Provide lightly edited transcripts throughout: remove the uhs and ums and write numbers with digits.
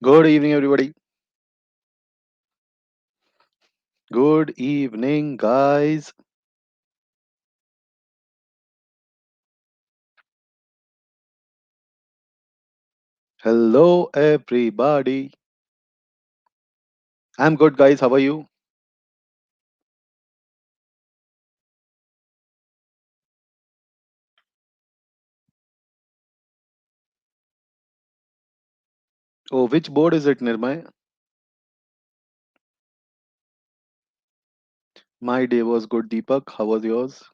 Good evening, everybody. Good evening, guys. Hello, everybody. I'm good, guys. How are you? Oh, which board is it, Nirmay? My day was good, Deepak. How was yours?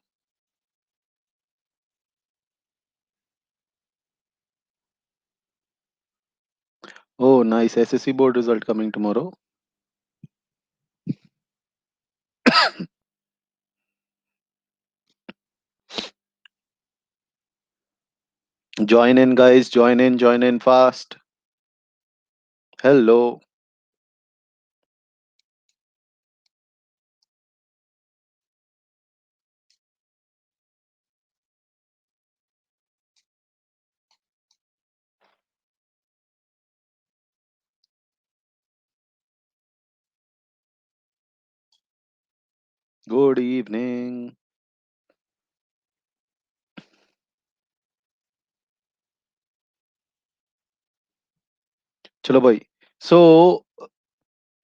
Oh, nice. SSC board result coming tomorrow. Join in, guys. Join in fast. Hello. Good evening. Chalo, bhai. So,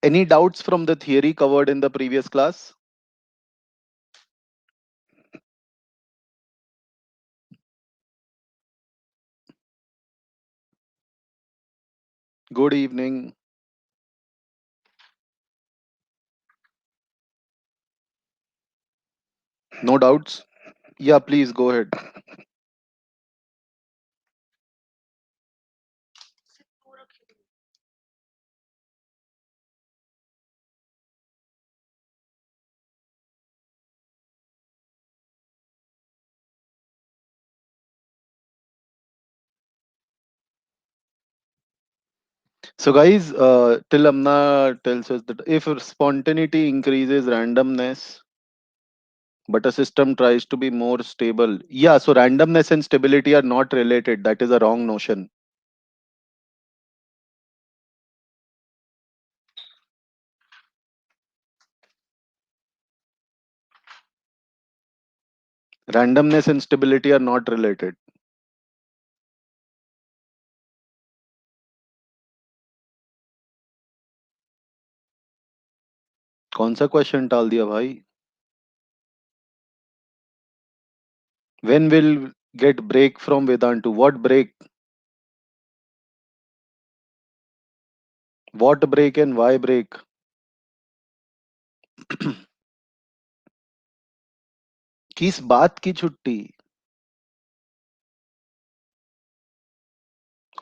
any doubts from the theory covered in the previous class? Good evening. No doubts? Yeah, please go ahead. So, guys, till Amna tells us that if spontaneity increases randomness, but a system tries to be more stable. Yeah, so randomness and stability are not related. That is a wrong notion. Randomness and stability are not related. कौन सा question टाल दिया भाई? When will get break from Vedantu? What break? What break and why break? किस बात की छुट्टी?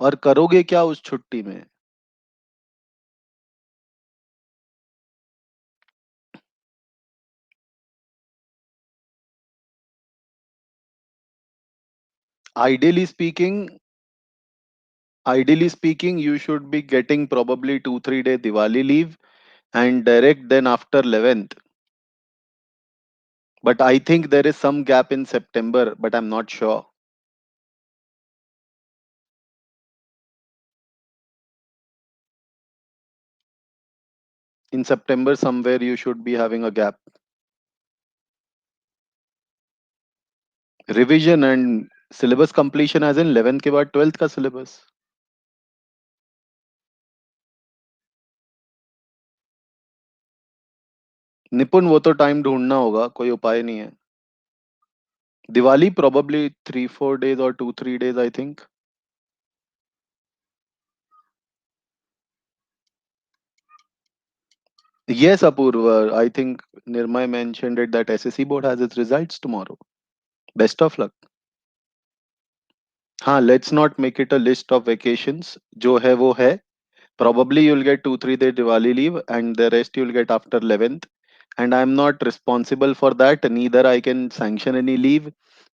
और करोगे क्या उस छुट्टी में? Ideally speaking, ideally speaking, you should be getting probably 2 3 day Diwali leave and direct then after 11th. But I think there is some gap in September, but I'm not sure. In September, somewhere you should be having a gap. Revision and syllabus completion as in 11th के बाद 12th का syllabus. निपुण वो तो time ढूंढना होगा, कोई उपाय नहीं है. Diwali probably 3 4 days or 2 3 days, I think. Yes, Apurva. I think Nirmay mentioned it that SSC board has its results tomorrow. Best of luck. हाँ, let's not make it a list of vacations. जो है वो है. Probably you'll get 2 3 day Diwali leave and the rest you'll get after 11th. And I'm not responsible for that. Neither I can sanction any leave,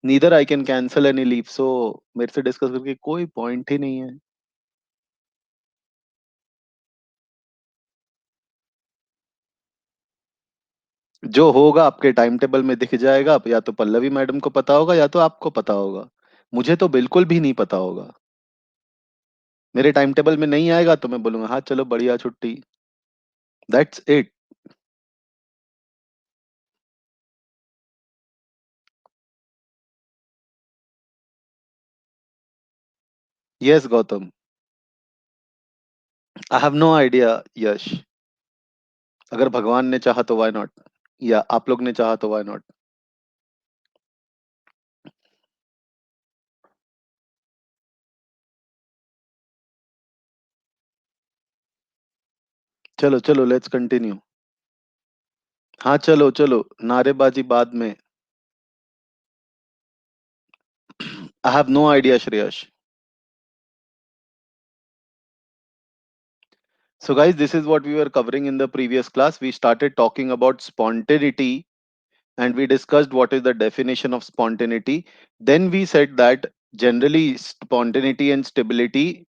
neither I can cancel any leave. So मेरे से discuss करके कोई point ही नहीं है. जो होगा आपके time table में दिख जाएगा. या तो पल्लवी मैडम को पता होगा या तो आपको पता होगा. मुझे तो बिल्कुल भी नहीं पता होगा. मेरे टाइम टेबल में नहीं आएगा तो मैं बोलूंगा हाँ चलो बढ़िया छुट्टी. That's it. Yes Gautam. I have no idea. Yash. अगर भगवान ने चाहा तो व्हाई नॉट. या आप लोग ने चाहा तो व्हाई नॉट. चलो चलो लेट्स कंटिन्यू. हाँ चलो चलो. नारेबाजी बाद में. I have no idea Shreyas. So guys, this is what we were covering in the previous class. We started talking about spontaneity and we discussed what is the definition of spontaneity. Then we said that generally spontaneity and stability,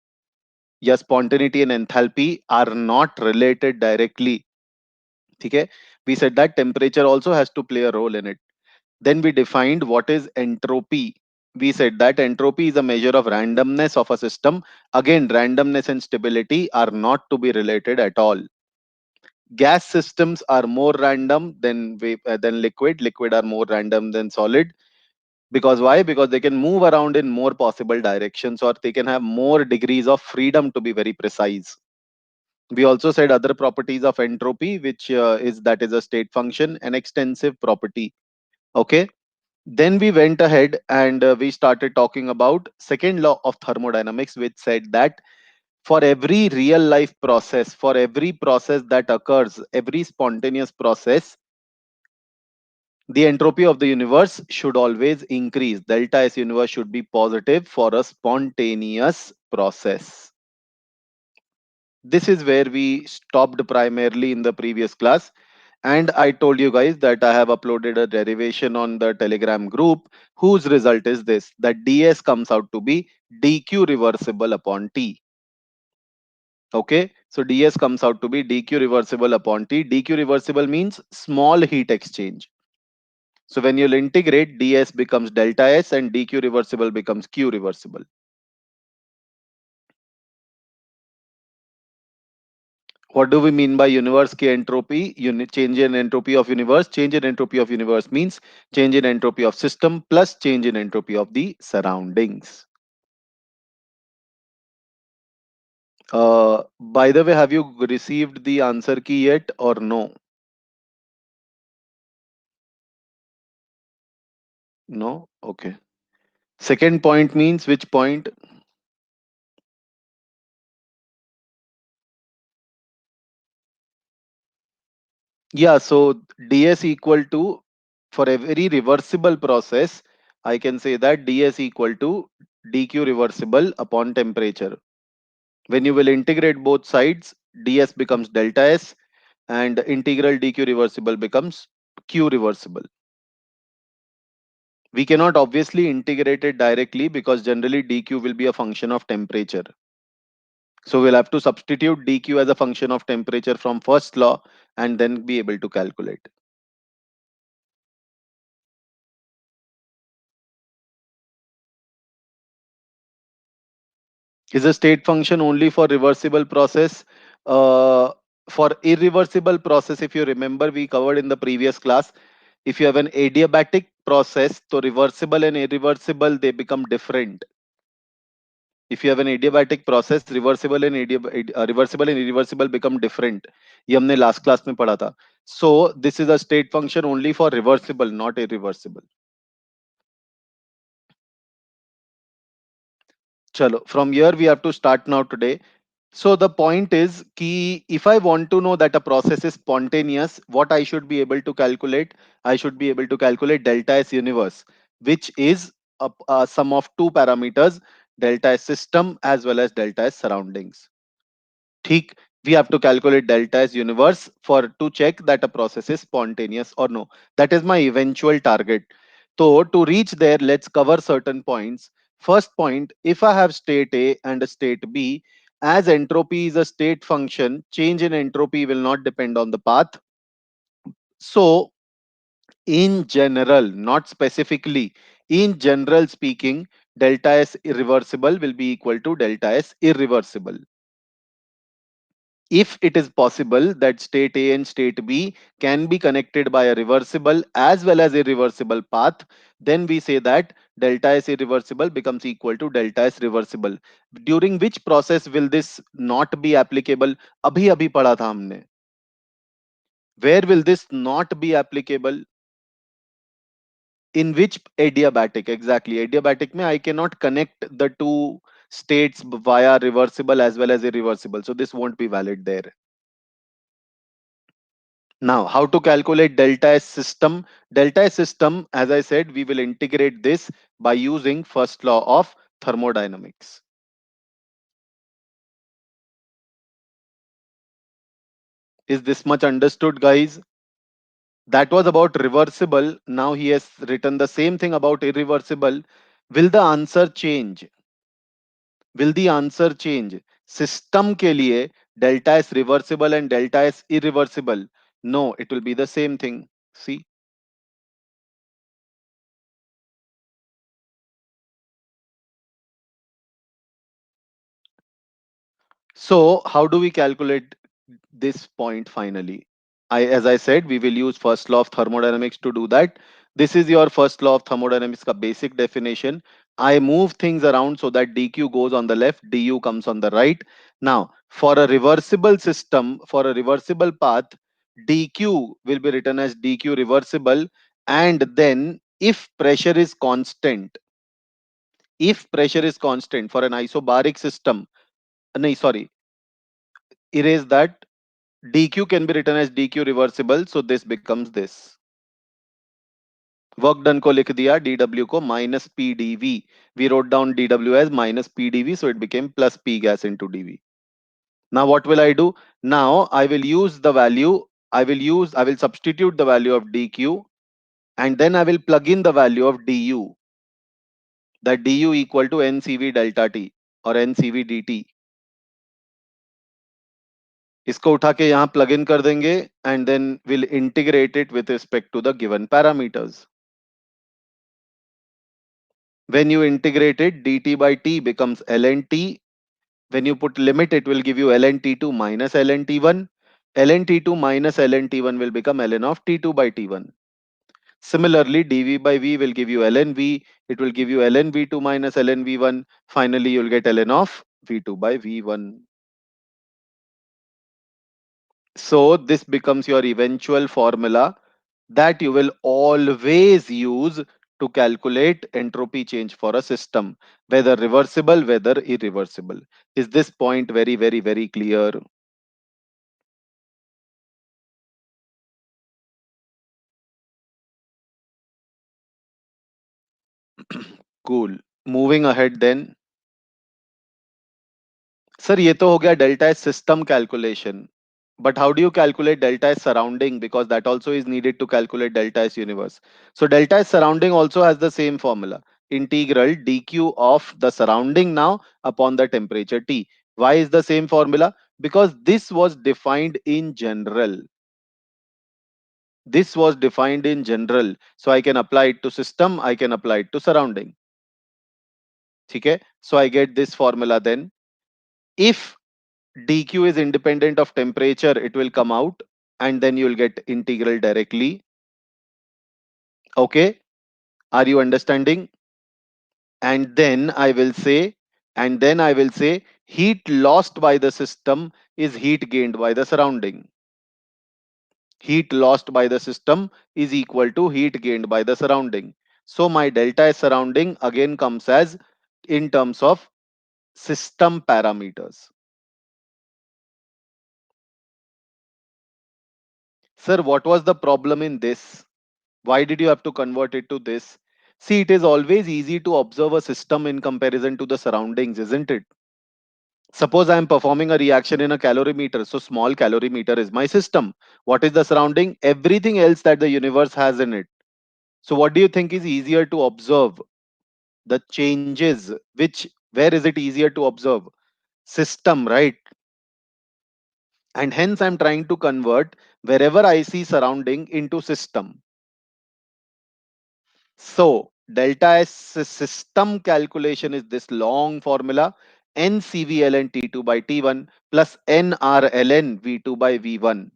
yeah, spontaneity and enthalpy are not related directly. Okay? We said that temperature also has to play a role in it. Then we defined what is entropy. We said that entropy is a measure of randomness of a system. Again, randomness and stability are not to be related at all. Gas systems are more random than liquid. Liquid are more random than solid. Because why? Because they can move around in more possible directions, or they can have more degrees of freedom, to be very precise. We also said other properties of entropy, which is that is a state function, an extensive property. Okay. Then we went ahead and we started talking about second law of thermodynamics, which said that for every real life process, for every process that occurs, every spontaneous process, the entropy of the universe should always increase. Delta S universe should be positive for a spontaneous process. This is where we stopped primarily in the previous class. And I told you guys that I have uploaded a derivation on the Telegram group whose result is this, that ds comes out to be dq reversible upon t. Okay, so ds comes out to be dq reversible upon t. Dq reversible means small heat exchange. So when you'll integrate, ds becomes delta s and dq reversible becomes q reversible. What do we mean by universe ki entropy? Change in entropy of universe. Change in entropy of universe means change in entropy of system plus change in entropy of the surroundings. By the way, have you received the answer key yet or no? No? Okay. Second point means which point? Yeah, so ds equal to, for every reversible process, I can say that ds equal to dq reversible upon temperature. When you will integrate both sides, ds becomes delta s and integral dq reversible becomes q reversible. We cannot obviously integrate it directly because generally dq will be a function of temperature. So we'll have to substitute dq as a function of temperature from first law and then be able to calculate. Is a state function only for reversible process? Uh, for irreversible process, if you remember, we covered in the previous class, if you have an adiabatic process, so reversible and irreversible, they become different. If you have an adiabatic process, reversible and irreversible become different. ये हमने last class में पढ़ा था. So this is a state function only for reversible, not irreversible. Chalo, from here we have to start now today. So the point is कि if I want to know that a process is spontaneous, what I should be able to calculate? I should be able to calculate delta S universe, which is a sum of two parameters, delta S system as well as delta S surroundings. ठीक, we have to calculate delta S universe for to check that a process is spontaneous or no. That is my eventual target. So to reach there, let's cover certain points. First point, if I have state A and a state B, as entropy is a state function, change in entropy will not depend on the path. So in general, not specifically, In general speaking, delta S irreversible will be equal to delta S irreversible. If it is possible that state A and state B can be connected by a reversible as well as irreversible path, then we say that delta S irreversible becomes equal to delta S reversible. During which process will this not be applicable? अभी अभी पढ़ा था हमने. Where will this not be applicable? In which adiabatic? Exactly. Adiabatic mein I cannot connect the two states via reversible as well as irreversible. So this won't be valid there. Now, how to calculate delta S system? Delta S system, as I said, we will integrate this by using first law of thermodynamics. Is this much understood, guys? That was about reversible. Now he has written the same thing about irreversible. Will the answer change? Will the answer change? System के लिए delta S reversible and delta S irreversible. No, it will be the same thing. See? So, how do we calculate this point finally? As I said, we will use first law of thermodynamics to do that. This is your first law of thermodynamics ka basic definition. I move things around so that dq goes on the left, du comes on the right. Now, for a reversible system, for a reversible path, dq will be written as dq reversible. And then, if pressure is constant for an isobaric system, no, sorry, erase that. dq can be written as dq reversible, so this becomes this. Work done को लिख दिया dw को minus P dv. We wrote down dw as minus p dv, so it became plus p gas into dv. Now what will I do? Now I will use the value. I will substitute the value of dq, and then I will plug in the value of du. That du equal to ncv delta t or ncv dt. इसको उठा के यहाँ plug in कर देंगे and then we'll integrate it with respect to the given parameters. When you integrate it, dt by t becomes ln t. When you put limit, it will give you ln t2 minus ln t1. Ln t2 minus ln t1 will become ln of t2 by t1. Similarly, dv by v will give you ln v. It will give you ln v2 minus ln v1. Finally, you'll get ln of v2 by v1. So this becomes your eventual formula that you will always use to calculate entropy change for a system, whether reversible, whether irreversible. Is this point very, very, very clear? Cool. Moving ahead then. Sir, ये तो हो गया delta S system calculation. But how do you calculate delta S surrounding? Because that also is needed to calculate delta S universe. So delta S surrounding also has the same formula. Integral dq of the surrounding now upon the temperature T. Why is the same formula? Because this was defined in general. This was defined in general. So I can apply it to system, I can apply it to surrounding. Okay? So I get this formula then. If dq is independent of temperature, it will come out and then you will get integral directly. Okay, are you understanding? And then I will say heat lost by the system is heat gained by the surrounding. Heat lost by the system is equal to heat gained by the surrounding. So my delta S surrounding again comes as in terms of system parameters. Sir, what was the problem in this? Why did you have to convert it to this? See, it is always easy to observe a system in comparison to the surroundings, isn't it? Suppose I am performing a reaction in a calorimeter. So small calorimeter is my system. What is the surrounding? Everything else that the universe has in it. So what do you think is easier to observe? The changes, where is it easier to observe? System, right? And hence I'm trying to convert wherever I see surrounding into system. So Delta S system calculation is this long formula NCVln T2 by T1 plus NRln V2 by V1.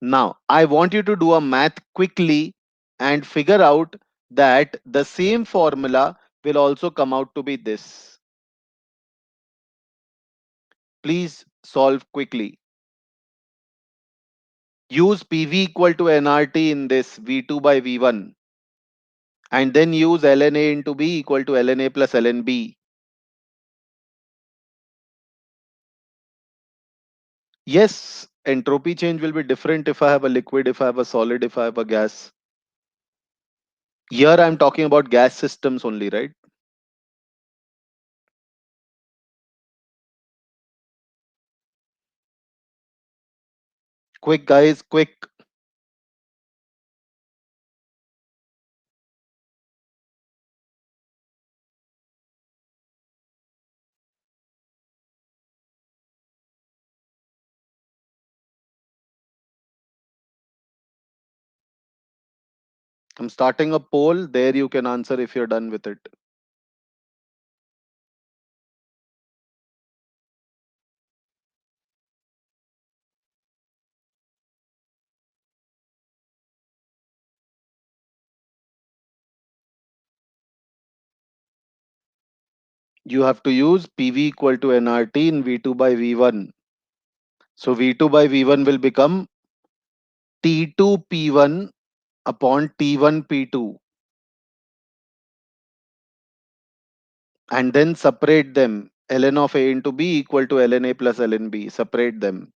Now, I want you to do a math quickly and figure out that the same formula will also come out to be this. Please solve quickly. Use PV equal to nRT in this V2 by V1 and then use ln A into B equal to ln A plus ln B. Yes, entropy change will be different if I have a liquid, if I have a solid, if I have a gas. Here I'm talking about gas systems only, right? Quick, guys, quick. I'm starting a poll. There you can answer if you're done with it. You have to use PV equal to nRT in V2 by V1. So V2 by V1 will become T2 P1 upon T1 P2 and then separate them. Ln of A into B equal to ln A plus ln B. Separate them.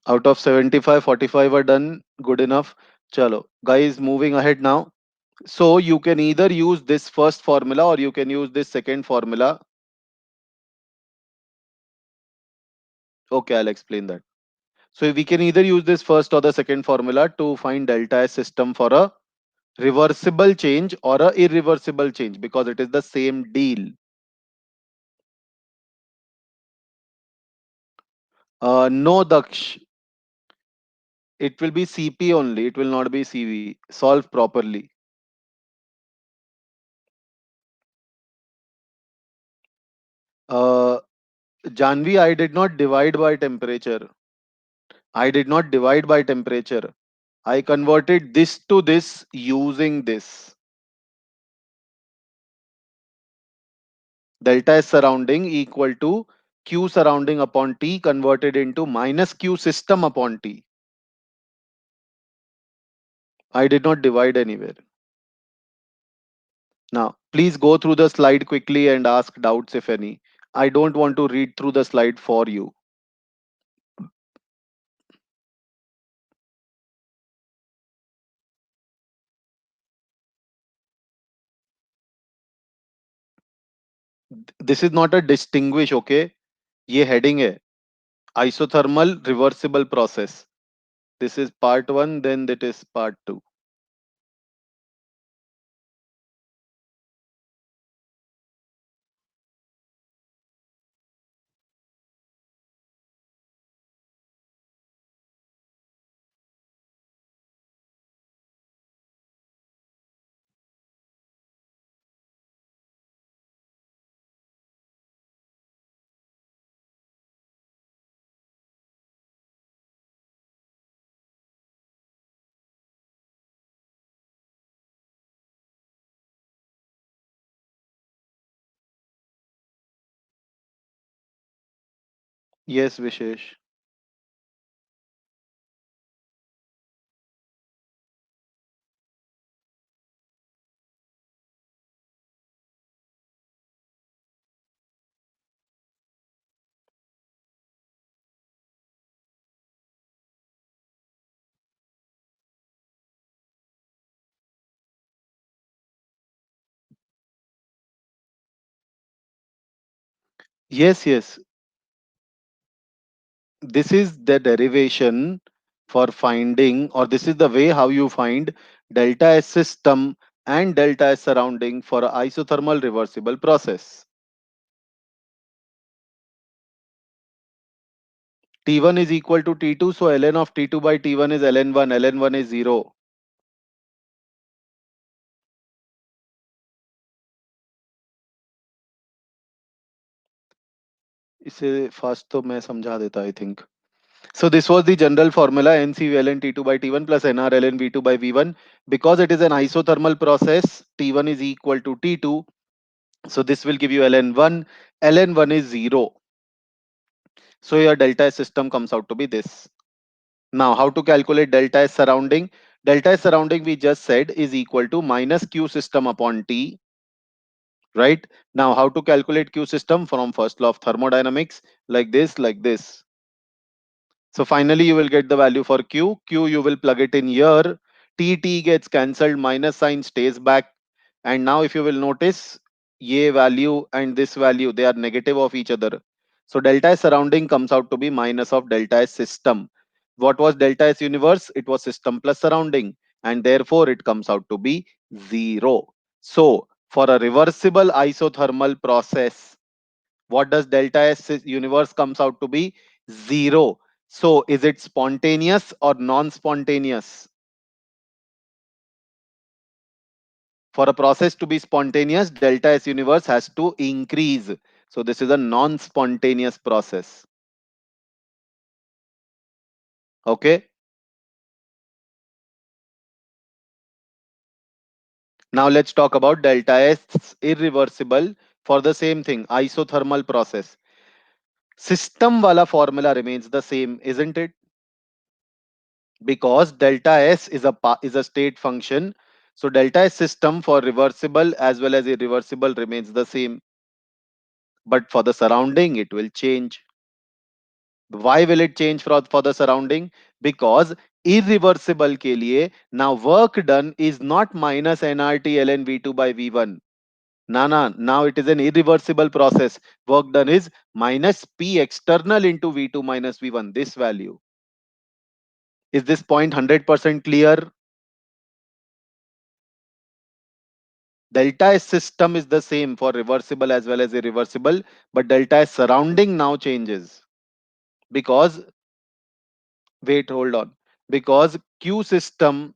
Out of 75, 45 are done. Good enough. Chalo. Guys, moving ahead now. So you can either use this first formula or you can use this second formula. Okay, I'll explain that. So we can either use this first or the second formula to find delta S system for a reversible change or a irreversible change because it is the same deal. No, Daksh. It will be CP only. It will not be CV. Solve properly. Uh, Janvi, I did not divide by temperature. I did not divide by temperature. I converted this to this using this. Delta S surrounding equal to Q surrounding upon T converted into minus Q system upon T. I did not divide anywhere. Now, please go through the slide quickly and ask doubts if any. I don't want to read through the slide for you. This is not a distinguish, okay? ये heading है. Isothermal reversible process. This is part 1, then that is part 2. Yes, Vishesh. Yes, yes. This is the derivation for finding, or this is the way how you find delta S system and delta S surrounding for a isothermal reversible process. T1 is equal to T2, so ln of T2 by T1 is ln1. ln1 is 0. इसे fast तो मैं समझा देता I think. So this was the general formula NCV ln T2 by T1 plus NR ln V2 by V1. Because it is an isothermal process, T1 is equal to T2. So this will give you ln1. ln1 is 0. So your delta S system comes out to be this. Now how to calculate delta S surrounding? Delta S surrounding we just said is equal to minus Q system upon T. Right? Now how to calculate Q system from first law of thermodynamics? Like this, like this. So finally, you will get the value for Q. Q, you will plug it in here. T gets cancelled, minus sign stays back. And now if you will notice, ye value and this value, they are negative of each other. So delta S surrounding comes out to be minus of delta S system. What was delta S universe? It was system plus surrounding. And therefore, it comes out to be 0. So for a reversible isothermal process, what does delta S universe comes out to be? 0. So is it spontaneous or non-spontaneous? For a process to be spontaneous, delta S universe has to increase. So this is a non-spontaneous process. Okay. Now let's talk about delta S irreversible for the same thing, isothermal process. System wala formula remains the same, isn't it? Because delta S is a state function. So delta S system for reversible as well as irreversible remains the same. But for the surrounding, it will change. Why will it change for the surrounding? Because irreversible ke liye, now work done is not minus nRT ln V2 by V1. Now it is an irreversible process. Work done is minus P external into V2 minus V1, this value. Is this point 100% clear? Delta S system is the same for reversible as well as irreversible, but delta S surrounding now changes because, wait, hold on, because Q system,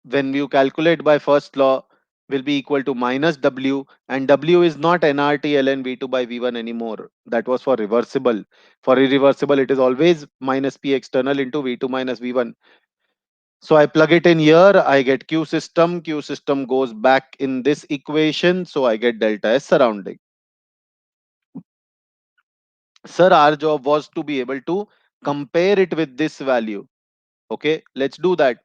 when you calculate by first law, will be equal to minus W, and W is not nRT ln V2 by V1 anymore. That was for reversible. For irreversible, it is always minus P external into V2 minus V1. So I plug it in here, I get Q system. Q system goes back in this equation, so I get delta S surrounding. Sir, our job was to be able to compare it with this value. Okay, let's do that.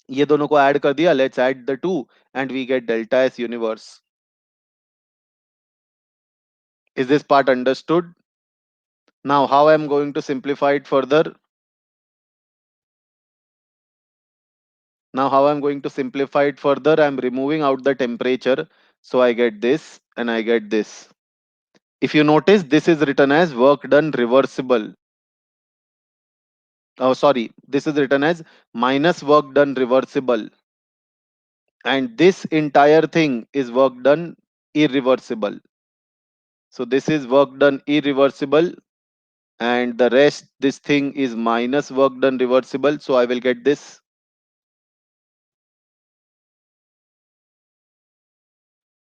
ये दोनों को add कर दिया. Let's add the two and we get delta S universe. Is this part understood? Now how I am going to simplify it further? Now how I'm going to simplify it further? I'm removing out the temperature. So I get this and I get this. If you notice, this is written as work done reversible. Oh, sorry. This is written as minus work done reversible. And this entire thing is work done irreversible. So this is work done irreversible. And the rest, this thing is minus work done reversible. So I will get this.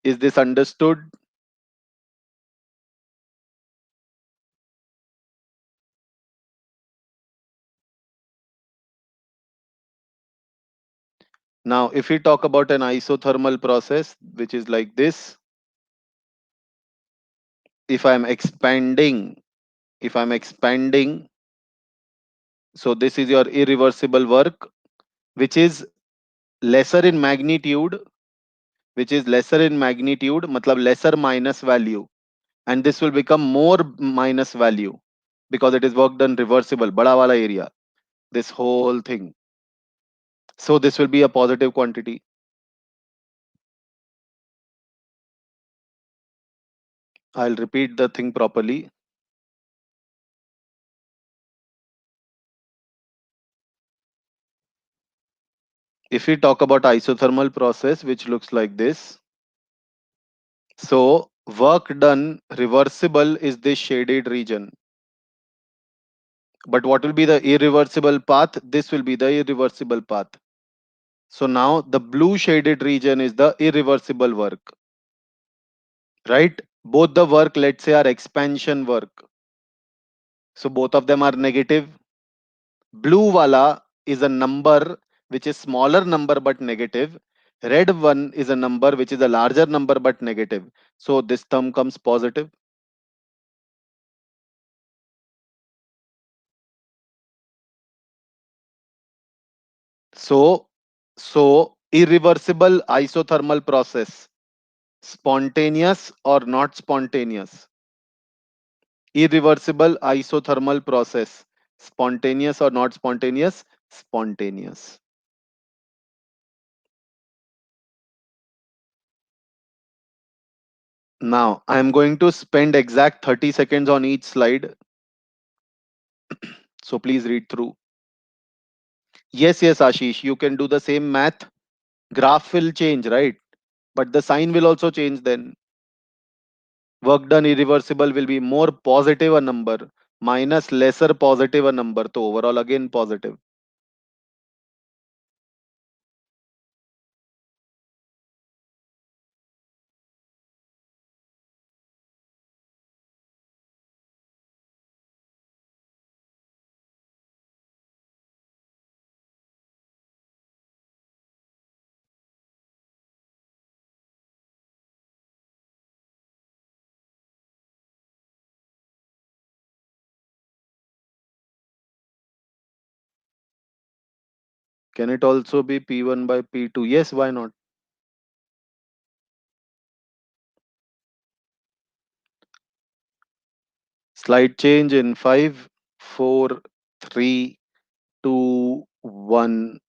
Is this understood? Now, if we talk about an isothermal process, which is like this, if I'm expanding, if I'm expanding, so this is your irreversible work, which is lesser in magnitude, which is lesser in magnitude, matlab lesser minus value, and this will become more minus value because it is work done reversible, bada wala area, this whole thing. So this will be a positive quantity. I'll repeat the thing properly. If we talk about isothermal process, which looks like this, so work done reversible is this shaded region. But what will be the irreversible path? This will be the irreversible path. So now the blue shaded region is the irreversible work, right? Both the work, let's say, are expansion work. So both of them are negative. Blue wala is a number which is smaller number but negative. Red one is a number which is a larger number but negative. So this term comes positive. So, so irreversible isothermal process, spontaneous or not spontaneous? Irreversible isothermal process, spontaneous or not spontaneous? Spontaneous. Now, I am going to spend exact 30 seconds on each slide. So please read through. Yes, yes, Ashish, you can do the same math. Graph will change, right? But the sign will also change then. Work done irreversible will be more positive a number minus lesser positive a number. So overall again positive. Can it also be P1 by P2? Yes, why not? Slide change in 5, 4, 3, 2, 1.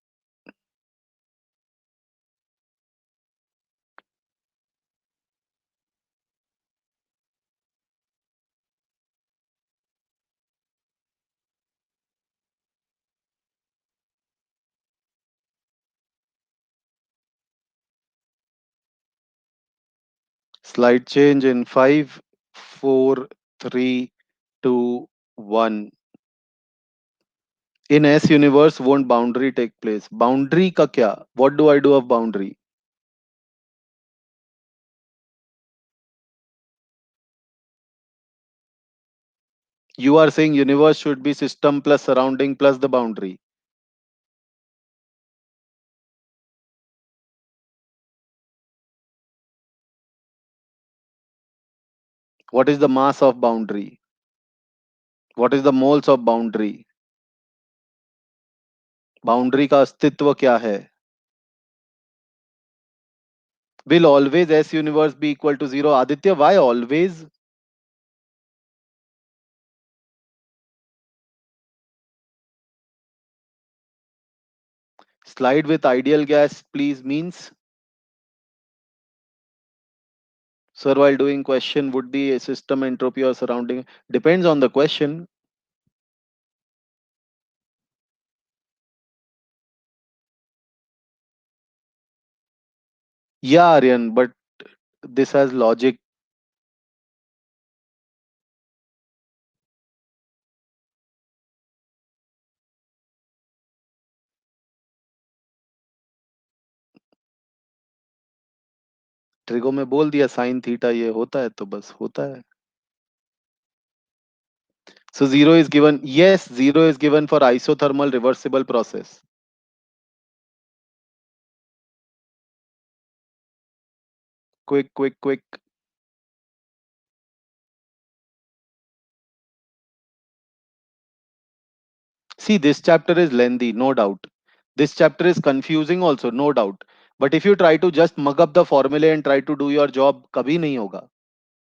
Slide change in 5, 4, 3, 2, 1. In S universe, won't boundary take place? Boundary ka kya? What do I do of boundary? You are saying universe should be system plus surrounding plus the boundary. What is the mass of boundary? What is the moles of boundary? Boundary का अस्तित्व क्या है? Will always S universe be equal to zero? Aditya, why always? Slide with ideal gas, please, means? Sir, while doing question, would the system entropy or surrounding? Depends on the question. Yeah, Aryan, but this has logic. Trigo में बोल दिया sine theta ये होता है तो बस होता है. So zero is given. Yes, zero is given for isothermal reversible process. Quick, quick, quick. See, this chapter is lengthy, no doubt. This chapter is confusing also, no doubt. But if you try to just mug up the formula and try to do your job, कभी नहीं होगा.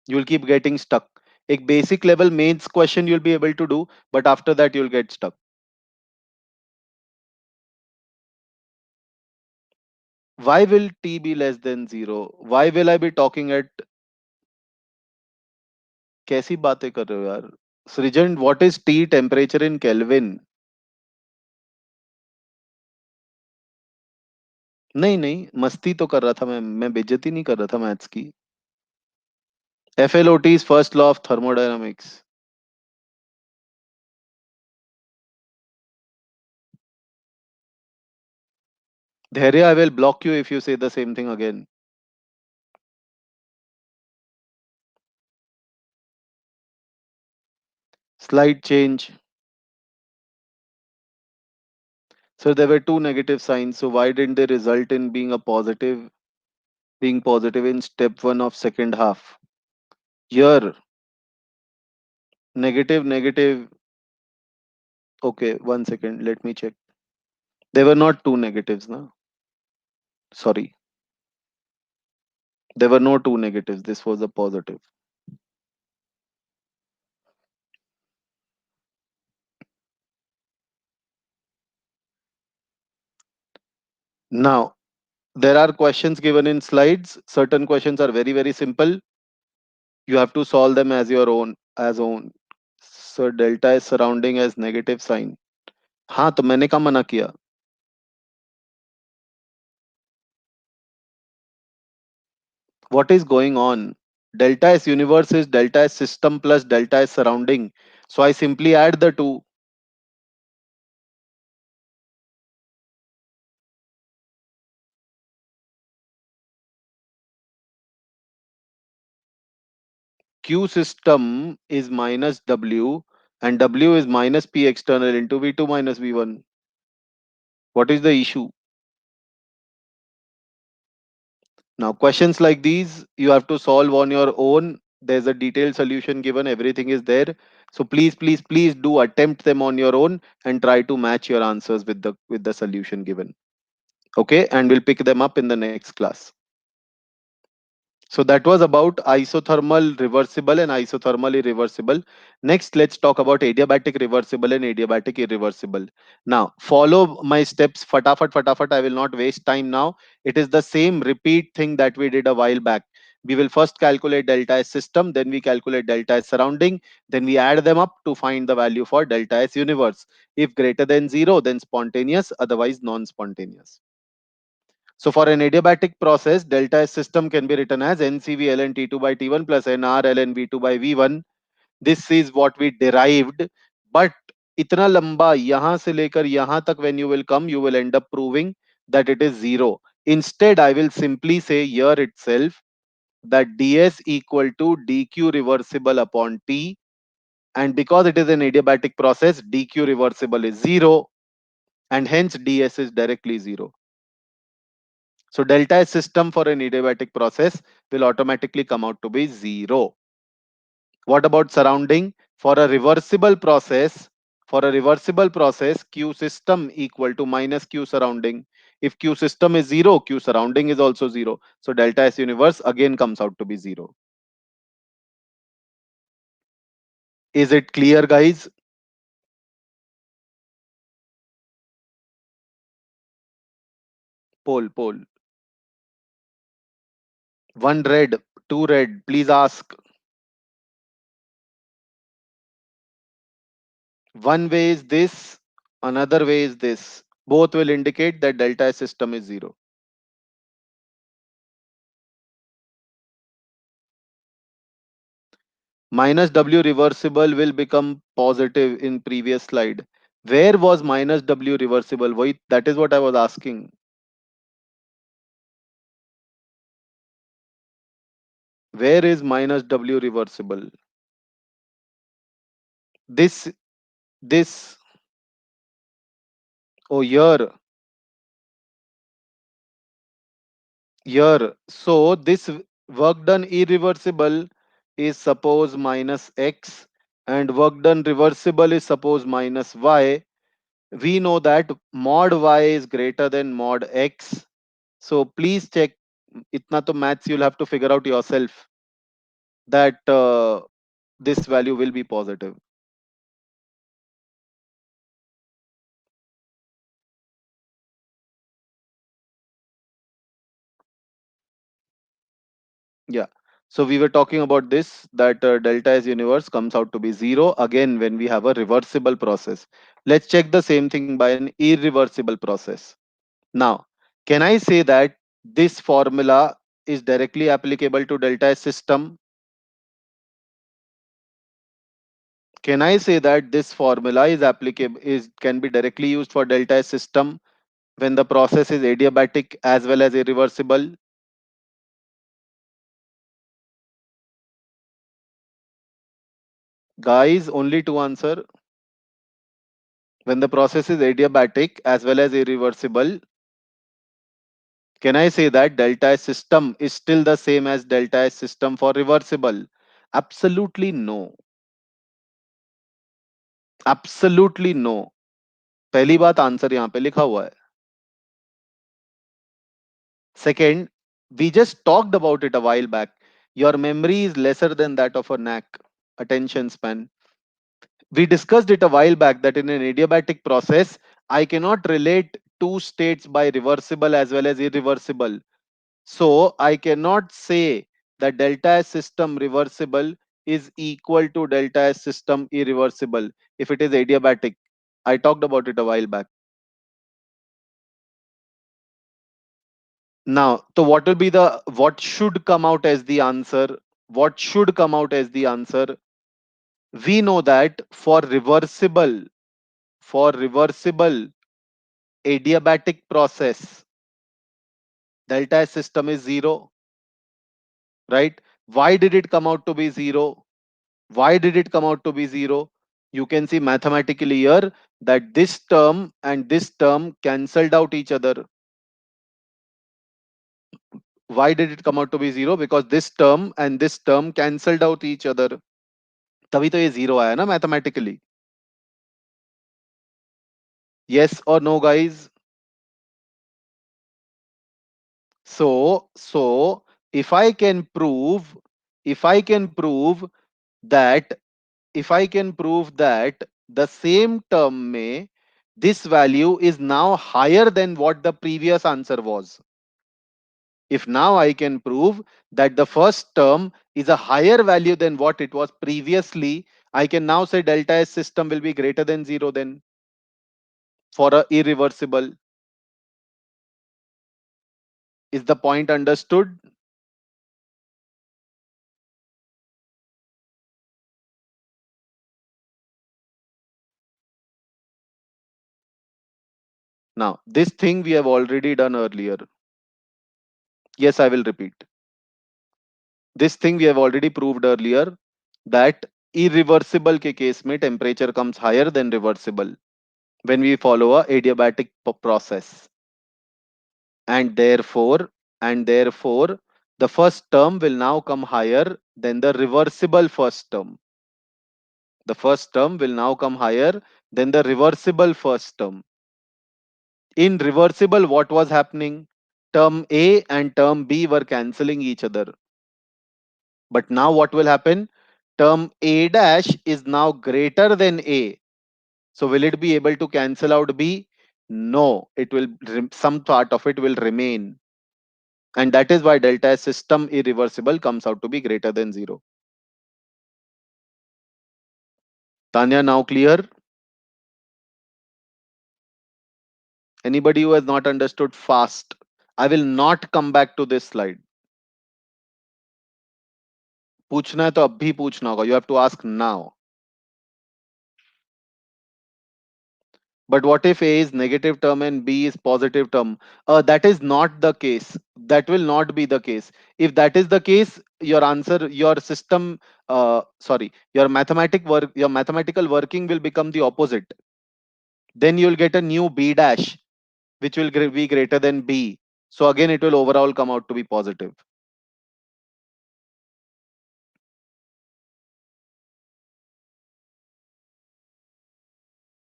You'll keep getting stuck. एक basic level mains question you'll be able to do, but after that you'll get stuck. Why will T be less than zero? Why will I be talking at? कैसी बातें कर रहे हो यार? सृजन, what is T temperature in Kelvin? नहीं नहीं, मस्ती तो कर रहा था मैं बेइज्जती नहीं कर रहा था मैथ्स की. FLOT is first law of thermodynamics. Dhairya, I will block you if you say the same thing again. Slight change. So there were two negative signs. So why didn't they result in being positive in step one of second half? Here, negative, negative. Okay, 1 second. Let me check. There were not two negatives, no? Sorry. There were no two negatives. This was a positive. Now, there are questions given in slides. Certain questions are very, very simple. You have to solve them as your own. So delta is surrounding as negative sign. हाँ तो मैंने कहा मना किया. What is going on? Delta S universe is delta S system plus delta S surrounding. So I simply add the two. Q system is minus W and W is minus P external into V2 minus V1. What is the issue? Now, questions like these you have to solve on your own. There's a detailed solution given, everything is there. So please, please, please do attempt them on your own and try to match your answers with the solution given. Okay, and we'll pick them up in the next class. So that was about isothermal reversible and isothermal irreversible. Next, let's talk about adiabatic reversible and adiabatic irreversible. Now, follow my steps fatafat fatafat. I will not waste time now. It is the same repeat thing that we did a while back. We will first calculate delta S system, then we calculate delta S surrounding, then we add them up to find the value for delta S universe. If greater than 0, then spontaneous, otherwise non-spontaneous. So for an adiabatic process, delta S system can be written as NCV ln T2 by T1 plus NR ln V2 by V1. This is what we derived. But इतना लंबा यहाँ से लेकर यहाँ तक when you will come, you will end up proving that it is zero. Instead, I will simply say here itself that ds equal to dq reversible upon T. And because it is an adiabatic process, dq reversible is zero and hence ds is directly zero. So delta S system for an adiabatic process will automatically come out to be zero. What about surrounding? For a reversible process, Q system equal to minus Q surrounding. If Q system is zero, Q surrounding is also zero. So delta S universe again comes out to be zero. Is it clear, guys? Poll. One red, two red. Please ask. One way is this, another way is this. Both will indicate that delta S system is zero. Minus W reversible will become positive in previous slide. Where was minus W reversible? Wait, that is what I was asking. Where is minus W reversible? This, this, oh, here. So this work done irreversible is suppose minus X and work done reversible is suppose minus Y. We know that mod Y is greater than mod X. So please check. Itna to maths you'll have to figure out yourself that this value will be positive. Yeah. So we were talking about this that delta S universe comes out to be zero again when we have a reversible process. Let's check the same thing by an irreversible process. Now, can I say that this formula is directly applicable to delta S system? Can I say that this formula is applicable is can be directly used for delta S system? when the process is adiabatic as well as irreversible? Guys, only to answer. When the process is adiabatic as well as irreversible, can I say that delta S system is still the same as delta S system for reversible? Absolutely no. Absolutely no. पहली बात answer यहाँ पे लिखा हुआ है. Second, we just talked about it a while back. Your memory is lesser than that of a knack. Attention span. We discussed it a while back that in an adiabatic process, I cannot relate two states by reversible as well as irreversible. So I cannot say that delta S system reversible is equal to delta S system irreversible if it is adiabatic. I talked about it a while back. Now, so what will be the what should come out as the answer? What should come out as the answer? We know that for reversible adiabatic process, delta S system is zero, right? Why did it come out to be zero? Why did it come out to be zero? You can see mathematically here that this term and this term cancelled out each other. Why did it come out to be zero? Because this term and this term cancelled out each other. तभी तो ये zero आया ना mathematically. Yes or no, guys? So if I can prove, if I can prove that, if I can prove that the same term may, this value is now higher than what the previous answer was. If now I can prove that the first term is a higher value than what it was previously, I can now say delta S system will be greater than zero then for a irreversible. Is the point understood? Now, this thing we have already done earlier. Yes, I will repeat. This thing we have already proved earlier that irreversible के case में temperature comes higher than reversible when we follow a adiabatic process. And therefore the first term will now come higher than the reversible first term. The first term will now come higher than the reversible first term. In reversible, what was happening? Term A and term B were cancelling each other. But now what will happen? Term A dash is now greater than A. So will it be able to cancel out B? No, it will, some part of it will remain. And that is why delta S system irreversible comes out to be greater than zero. Tanya, now clear? Anybody who has not understood, fast. I will not come back to this slide. पूछना है तो अब भी पूछना होगा. You have to ask now. But what if A is negative term and B is positive term? That is not the case. That will not be the case. If that is the case, your answer, your system, sorry, your mathematical working will become the opposite. Then you'll get a new B dash, which will be greater than B. So again, it will overall come out to be positive.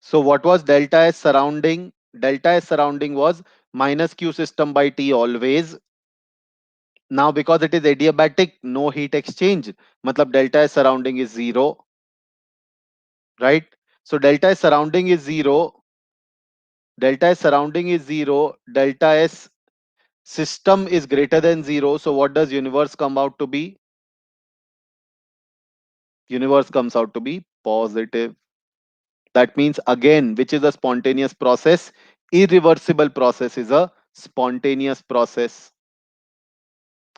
So what was delta S surrounding? Delta S surrounding was minus Q system by T always. Now because it is adiabatic, no heat exchange. Matlab delta S surrounding is zero, right? So delta S surrounding is zero. Delta S surrounding is zero. Delta S system is greater than zero. So what does universe come out to be? Universe comes out to be positive. That means again, which is a spontaneous process? Irreversible process is a spontaneous process.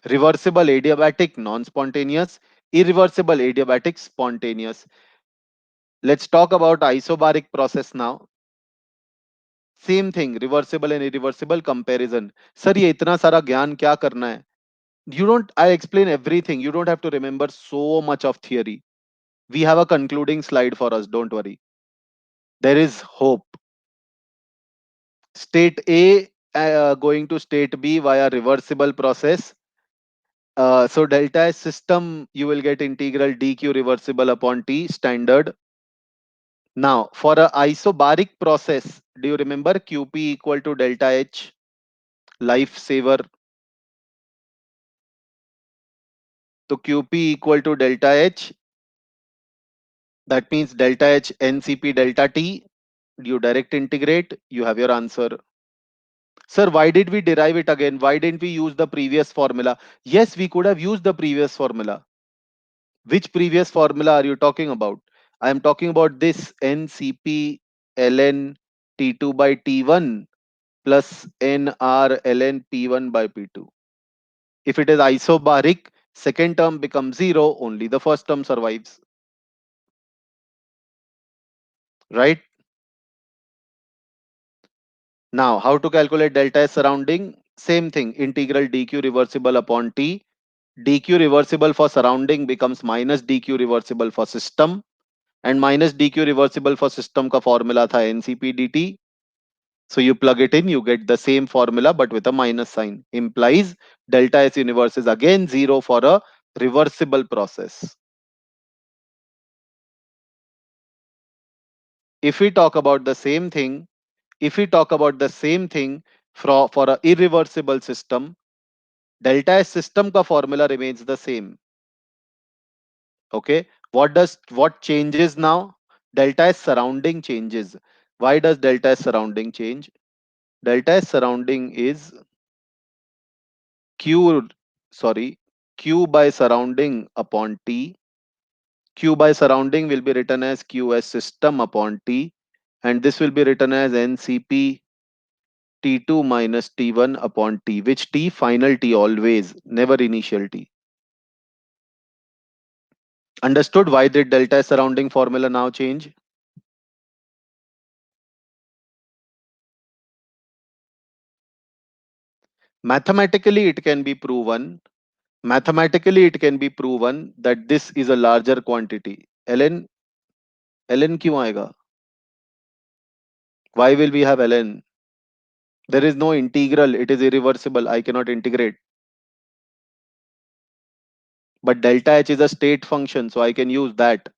Reversible adiabatic, non-spontaneous. Irreversible adiabatic, spontaneous. Let's talk about isobaric process now. Same thing, reversible and irreversible comparison. Sir ये इतना सारा ज्ञान क्या करना है? You don't, I explain everything. You don't have to remember so much of theory. We have a concluding slide for us, don't worry. There is hope. State A going to state B via reversible process. So delta S system, you will get integral dq reversible upon t standard. Now, for a isobaric process, do you remember qp equal to delta H, lifesaver? So qp equal to delta H, that means delta H ncp delta t. You direct integrate, you have your answer. Sir, why did we derive it again? Why didn't we use the previous formula? Yes, we could have used the previous formula. Which previous formula are you talking about? I am talking about this ncp ln t2 by t1 plus nr ln p1 by p2. If it is isobaric, second term becomes zero, only the first term survives, right? Now, how to calculate delta S surrounding? Same thing, integral dq reversible upon t. dq reversible for surrounding becomes minus dq reversible for system, and minus dq reversible for system का formula था ncp dt. So you plug it in, you get the same formula but with a minus sign. Implies delta S universe is again zero for a reversible process. If we talk about the same thing, if we talk about the same thing for a irreversible system, delta S system का formula remains the same. Okay, what changes now? Delta S surrounding changes. Why does delta S surrounding change? Delta S surrounding is q, sorry, q by surrounding upon t. Q by surrounding will be written as qs system upon t, and this will be written as ncp t2 minus t1 upon t, which t? Final t, always, never initial t. Understood why did delta S surrounding formula now change? Mathematically it can be proven, mathematically it can be proven that this is a larger quantity. ln, ln क्यों आएगा? Why will we have ln? There is no integral, it is irreversible, I cannot integrate. But delta H is a state function, so I can use that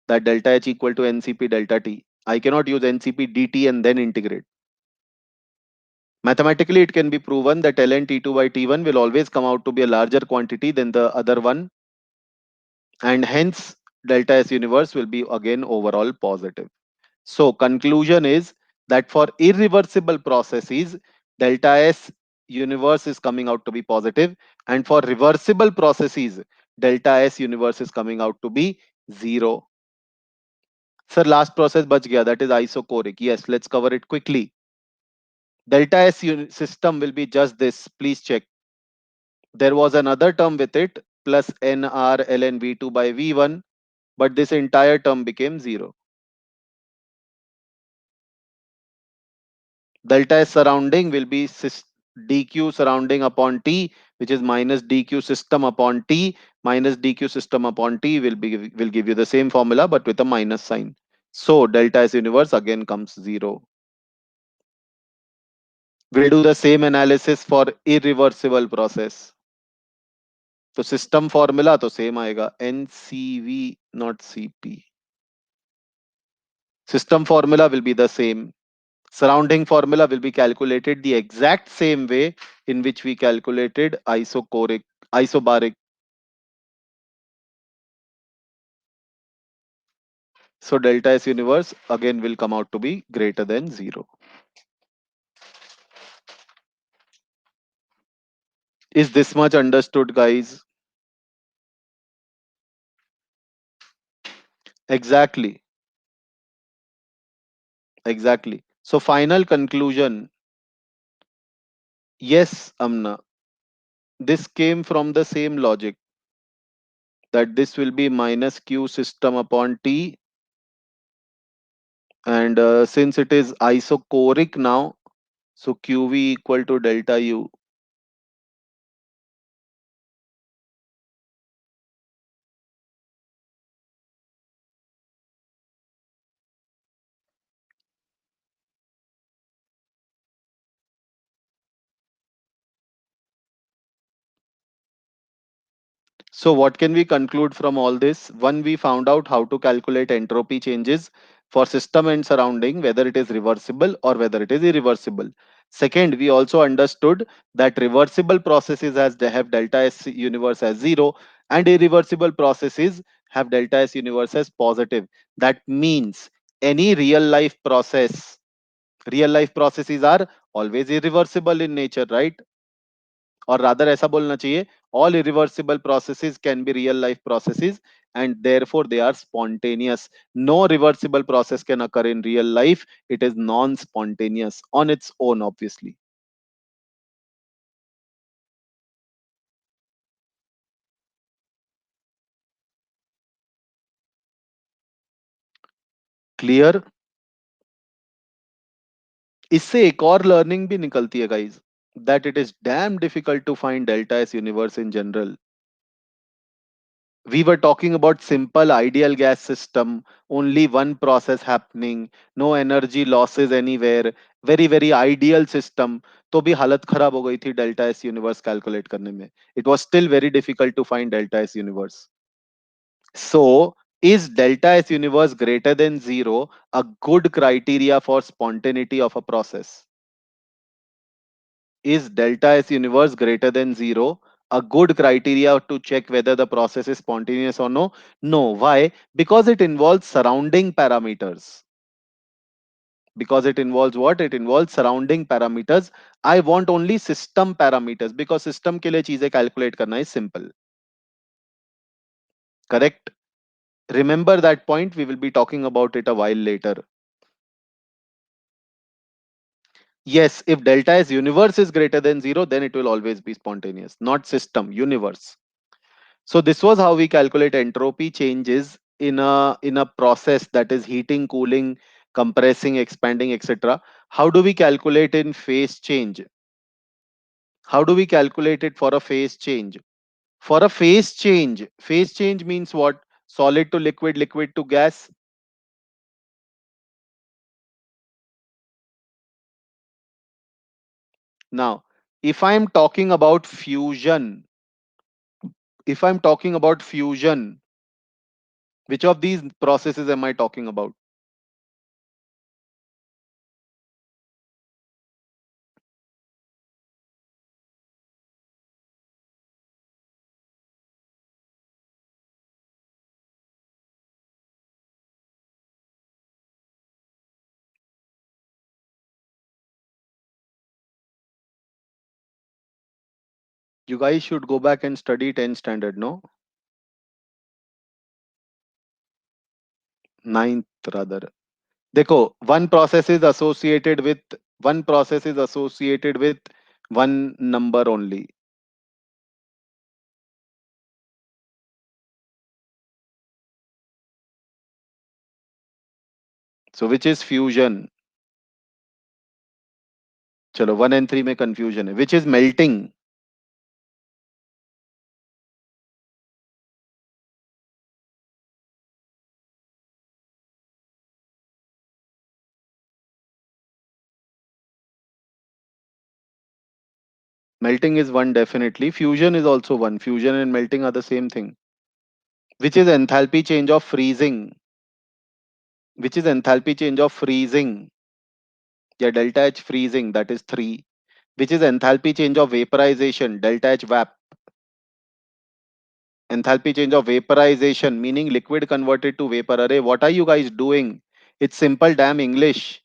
delta H equal to ncp delta t. I cannot use ncp dt and then integrate. Mathematically, it can be proven that ln t2 by t1 will always come out to be a larger quantity than the other one, and hence delta S universe will be again overall positive. So conclusion is that for irreversible processes, delta S universe is coming out to be positive, and for reversible processes, delta S universe is coming out to be zero. Sir, last process bach gaya, that is isochoric. Yes, let's cover it quickly. Delta S system will be just this. Please check. There was another term with it plus nr ln v2 by v1, but this entire term became zero. Delta S surrounding will be dq surrounding upon t, which is minus dq system upon t. Minus dq system upon t will give you the same formula but with a minus sign. So delta S universe again comes zero. We'll do the same analysis for irreversible process. तो system formula तो same आएगा, NCV not CP. System formula will be the same. Surrounding formula will be calculated the exact same way in which we calculated isobaric. So delta S universe again will come out to be greater than zero. Is this much understood, guys? Exactly. Exactly. So final conclusion. Yes, Amna. This came from the same logic that this will be minus q system upon t And since it is isochoric now, so QV equal to delta U. So, what can we conclude from all this? One, we found out how to calculate entropy changes for system and surrounding, whether it is reversible or whether it is irreversible. Second, we also understood that reversible processes has they have delta S universe as zero, and irreversible processes have delta S universe as positive. That means any real life processes are always irreversible in nature, right? और rather ऐसा बोलना चाहिए, all irreversible processes can be real life processes and therefore they are spontaneous. No reversible process can occur in real life. It is non spontaneous on its own, obviously. Clear? इससे एक और learning भी निकलती है guys, that it is damn difficult to find delta S universe in general. We were talking about simple ideal gas system, only one process happening, no energy losses anywhere, very ideal system. तो भी हालत खराब हो गई थी delta S universe calculate करने में. It was still very difficult to find delta S universe. So, is delta S universe greater than zero a good criteria for spontaneity of a process? Is delta S universe greater than zero a good criteria to check whether the process is spontaneous or no? No. Why? Because it involves surrounding parameters. Because it involves what? It involves surrounding parameters. I want only system parameters because system के लिए चीजें calculate करना is simple. Correct? Remember that point. We will be talking about it a while later. Yes, if delta S universe is greater than zero, then it will always be spontaneous, not system, universe. So this was how we calculate entropy changes in a process that is heating, cooling, compressing, expanding, etc. How do we calculate in phase change? How do we calculate it for a phase change? For a phase change means what? Solid to liquid, liquid to gas. Now, if I'm talking about fusion, if I'm talking about fusion, which of these processes am I talking about? You guys should go back and study 10th standard, no? Ninth rather. देखो, one process is associated with one number only. So which is fusion? चलो 1 and 3 में confusion है. Which is melting? Melting is one definitely. Fusion is also one. Fusion and melting are the same thing. Which is enthalpy change of freezing? Which is enthalpy change of freezing? Yeah, delta H freezing, that is 3. Which is enthalpy change of vaporization? Delta H vap. Enthalpy change of vaporization, meaning liquid converted to vapor. Array, what are you guys doing? It's simple damn English.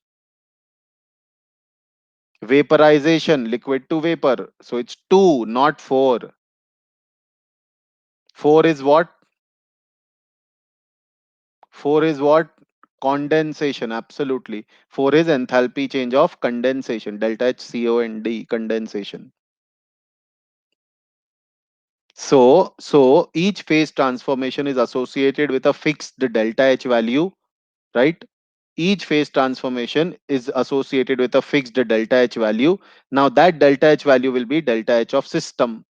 Vaporization, liquid to vapor. So it's 2, not 4. 4 is what? 4 is what? Condensation, absolutely. 4 is enthalpy change of condensation. Delta H COND, condensation. So each phase transformation is associated with a fixed delta H value, right? each phase transformation is associated with a fixed delta H value. Now that delta H value will be delta H of system,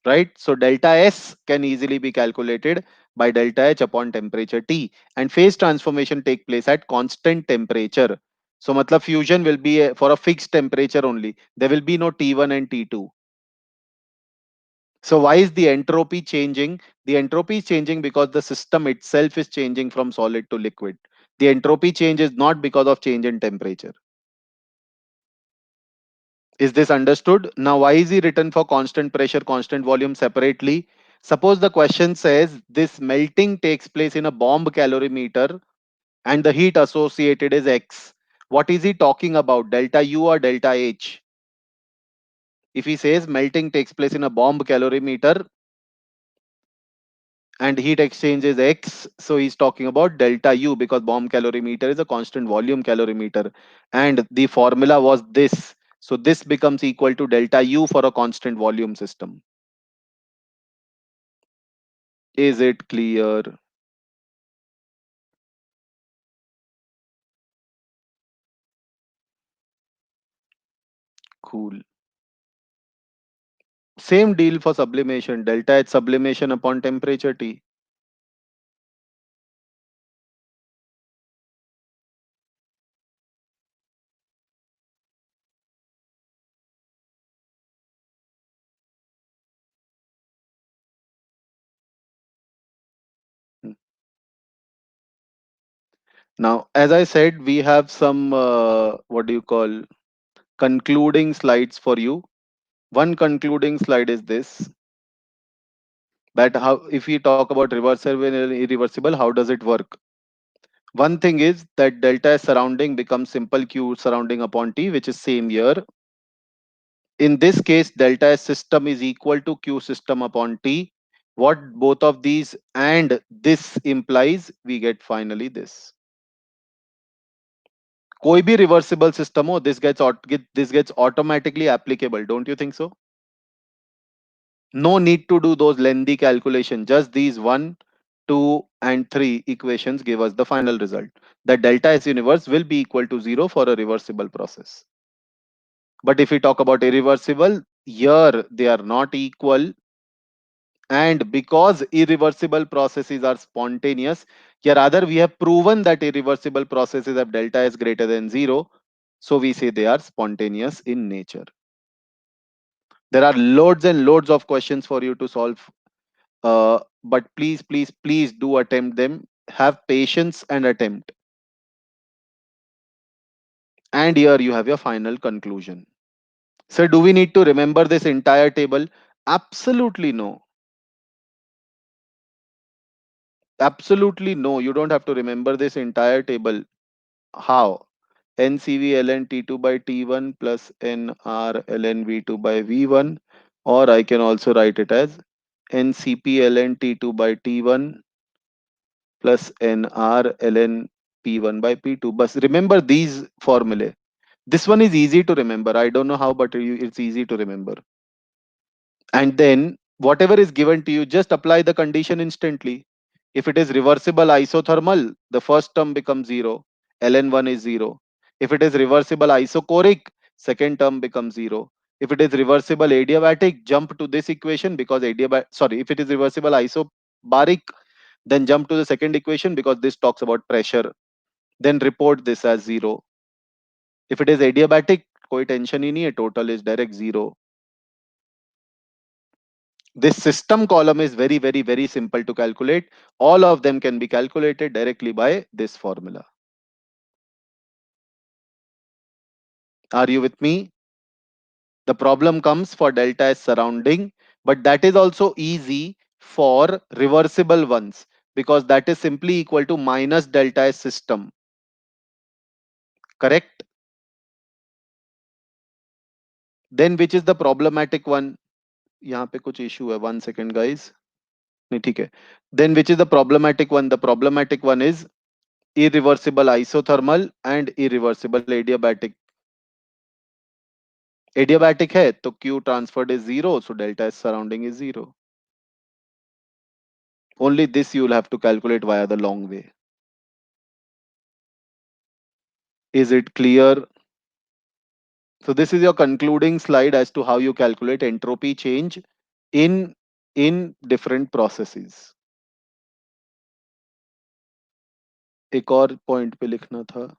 right? So delta S can easily be calculated by delta H upon temperature T, and phase transformation take place at constant temperature. So matlab fusion will be for a fixed temperature only. There will be no T1 and T2. So why is the entropy changing? The entropy is changing because the system itself is changing from solid to liquid. The entropy change is not because of change in temperature. Is this understood? Now, why is he written for constant pressure, constant volume separately? Suppose the question says this melting takes place in a bomb calorimeter and the heat associated is X. What is he talking about? Delta U or delta H? If he says melting takes place in a bomb calorimeter and heat exchange is X, so he's talking about delta U because bomb calorimeter is a constant volume calorimeter. And the formula was this. So this becomes equal to delta U for a constant volume system. Is it clear? Cool. Same deal for sublimation. Delta H sublimation upon temperature T. Hmm. Now, as I said, we have some, what do you call, concluding slides for you. One concluding slide is this, that how, if we talk about reversible and irreversible, how does it work? One thing is that delta S surrounding becomes simple Q surrounding upon T, which is same here. In this case, delta S system is equal to Q system upon T. What both of these and this implies, we get finally this. कोई भी reversible system हो, this gets automatically applicable, don't you think so? No need to do those lengthy calculation. Just these 1, 2, and 3 equations give us the final result. The delta S universe will be equal to 0 for a reversible process. But if we talk about irreversible, here they are not equal. And because irreversible processes are spontaneous, here rather we have proven that irreversible processes have delta S greater than 0. So we say they are spontaneous in nature. There are loads and loads of questions for you to solve. But please, please, please do attempt them. Have patience and attempt. And here you have your final conclusion. So, do we need to remember this entire table? Absolutely no. Absolutely no. You don't have to remember this entire table. How? NCV ln T2 by T1 plus NR ln V2 by V1. Or I can also write it as NCP ln T2 by T1 plus NR ln P1 by P2. But remember these formulae. This one is easy to remember. I don't know how, but it's easy to remember. And then whatever is given to you, just apply the condition instantly. If it is reversible isothermal, the first term becomes 0. Ln1 is 0. If it is reversible isochoric, second term becomes 0. If it is reversible adiabatic, jump to this equation because if it is reversible isobaric, then jump to the second equation because this talks about pressure. Then report this as 0. If it is adiabatic, कोई tension ही नहीं है, total is direct 0. This system column is very, very, very simple to calculate. All of them can be calculated directly by this formula. Are you with me? The problem comes for delta S surrounding, but that is also easy for reversible ones because that is simply equal to minus delta S system. Correct? Then which is the problematic one? यहाँ पे कुछ issue है. 1 second, guys. नहीं ठीक है. Then which is the problematic one? The problematic one is irreversible isothermal and irreversible adiabatic. Adiabatic है तो Q transferred is 0, so delta S surrounding is 0. Only this you will have to calculate via the long way. Is it clear? So this is your concluding slide as to how you calculate entropy change in different processes. एक और point पे लिखना था.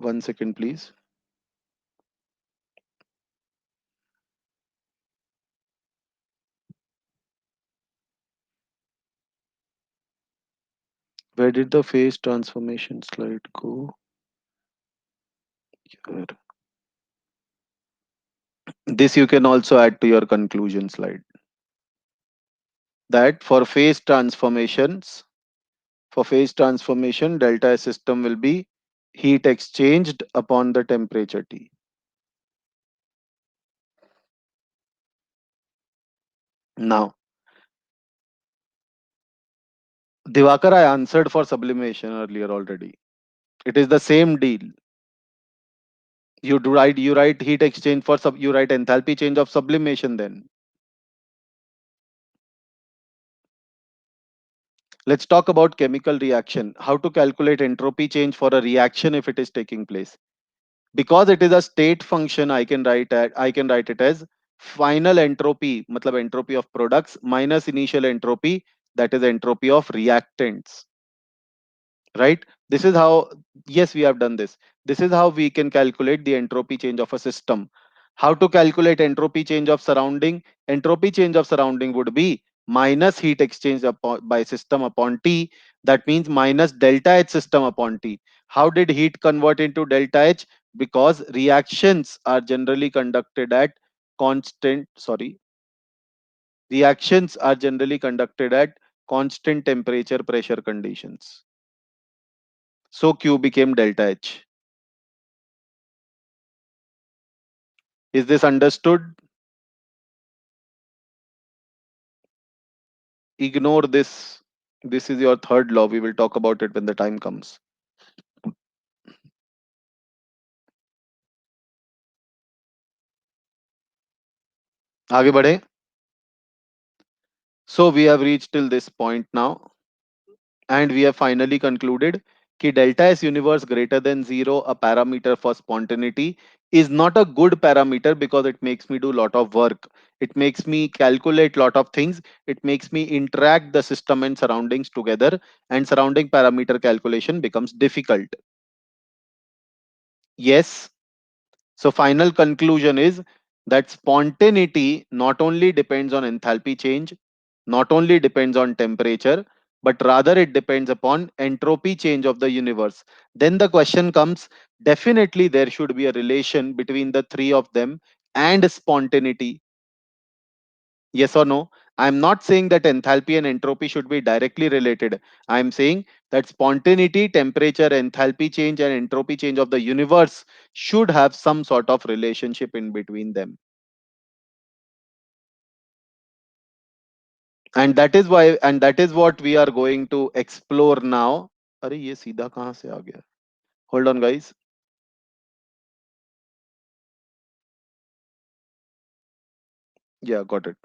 1 second please. Where did the phase transformation slide go? Here. This you can also add to your conclusion slide. That for phase transformation, delta S system will be heat exchanged upon the temperature T. Now, Divakar, I answered for sublimation earlier already. It is the same deal. You write heat exchange for you write enthalpy change of sublimation then. Let's talk about chemical reaction. How to calculate entropy change for a reaction if it is taking place. Because it is a state function, I can write it as final entropy, matlab entropy of products minus initial entropy, that is entropy of reactants. Right? This is how, yes, we have done this. This is how we can calculate the entropy change of a system. How to calculate entropy change of surrounding? Entropy change of surrounding would be minus heat exchange by system upon T. That means minus delta H system upon T. How did heat convert into delta H? Because constant, sorry, reactions are generally conducted at constant temperature pressure conditions. So Q became delta H. Is this understood? Ignore this. This is your third law. We will talk about it when the time comes. आगे बढ़े. So we have reached till this point now, and we have finally concluded कि delta S universe greater than zero, a parameter for spontaneity, is not a good parameter because it makes me do lot of work. It makes me calculate lot of things. It makes me interact the system and surroundings together, and surrounding parameter calculation becomes difficult. Yes. So final conclusion is that spontaneity not only depends on enthalpy change, not only depends on temperature, but rather it depends upon entropy change of the universe. Then the question comes, definitely there should be a relation between the three of them and spontaneity. Yes or no? I'm not saying that enthalpy and entropy should be directly related. I'm saying that spontaneity, temperature, enthalpy change, and entropy change of the universe should have some sort of relationship in between them. And that is what we are going to explore now. अरे ये सीधा कहाँ से आ गया? Hold on, guys. Yeah, got it.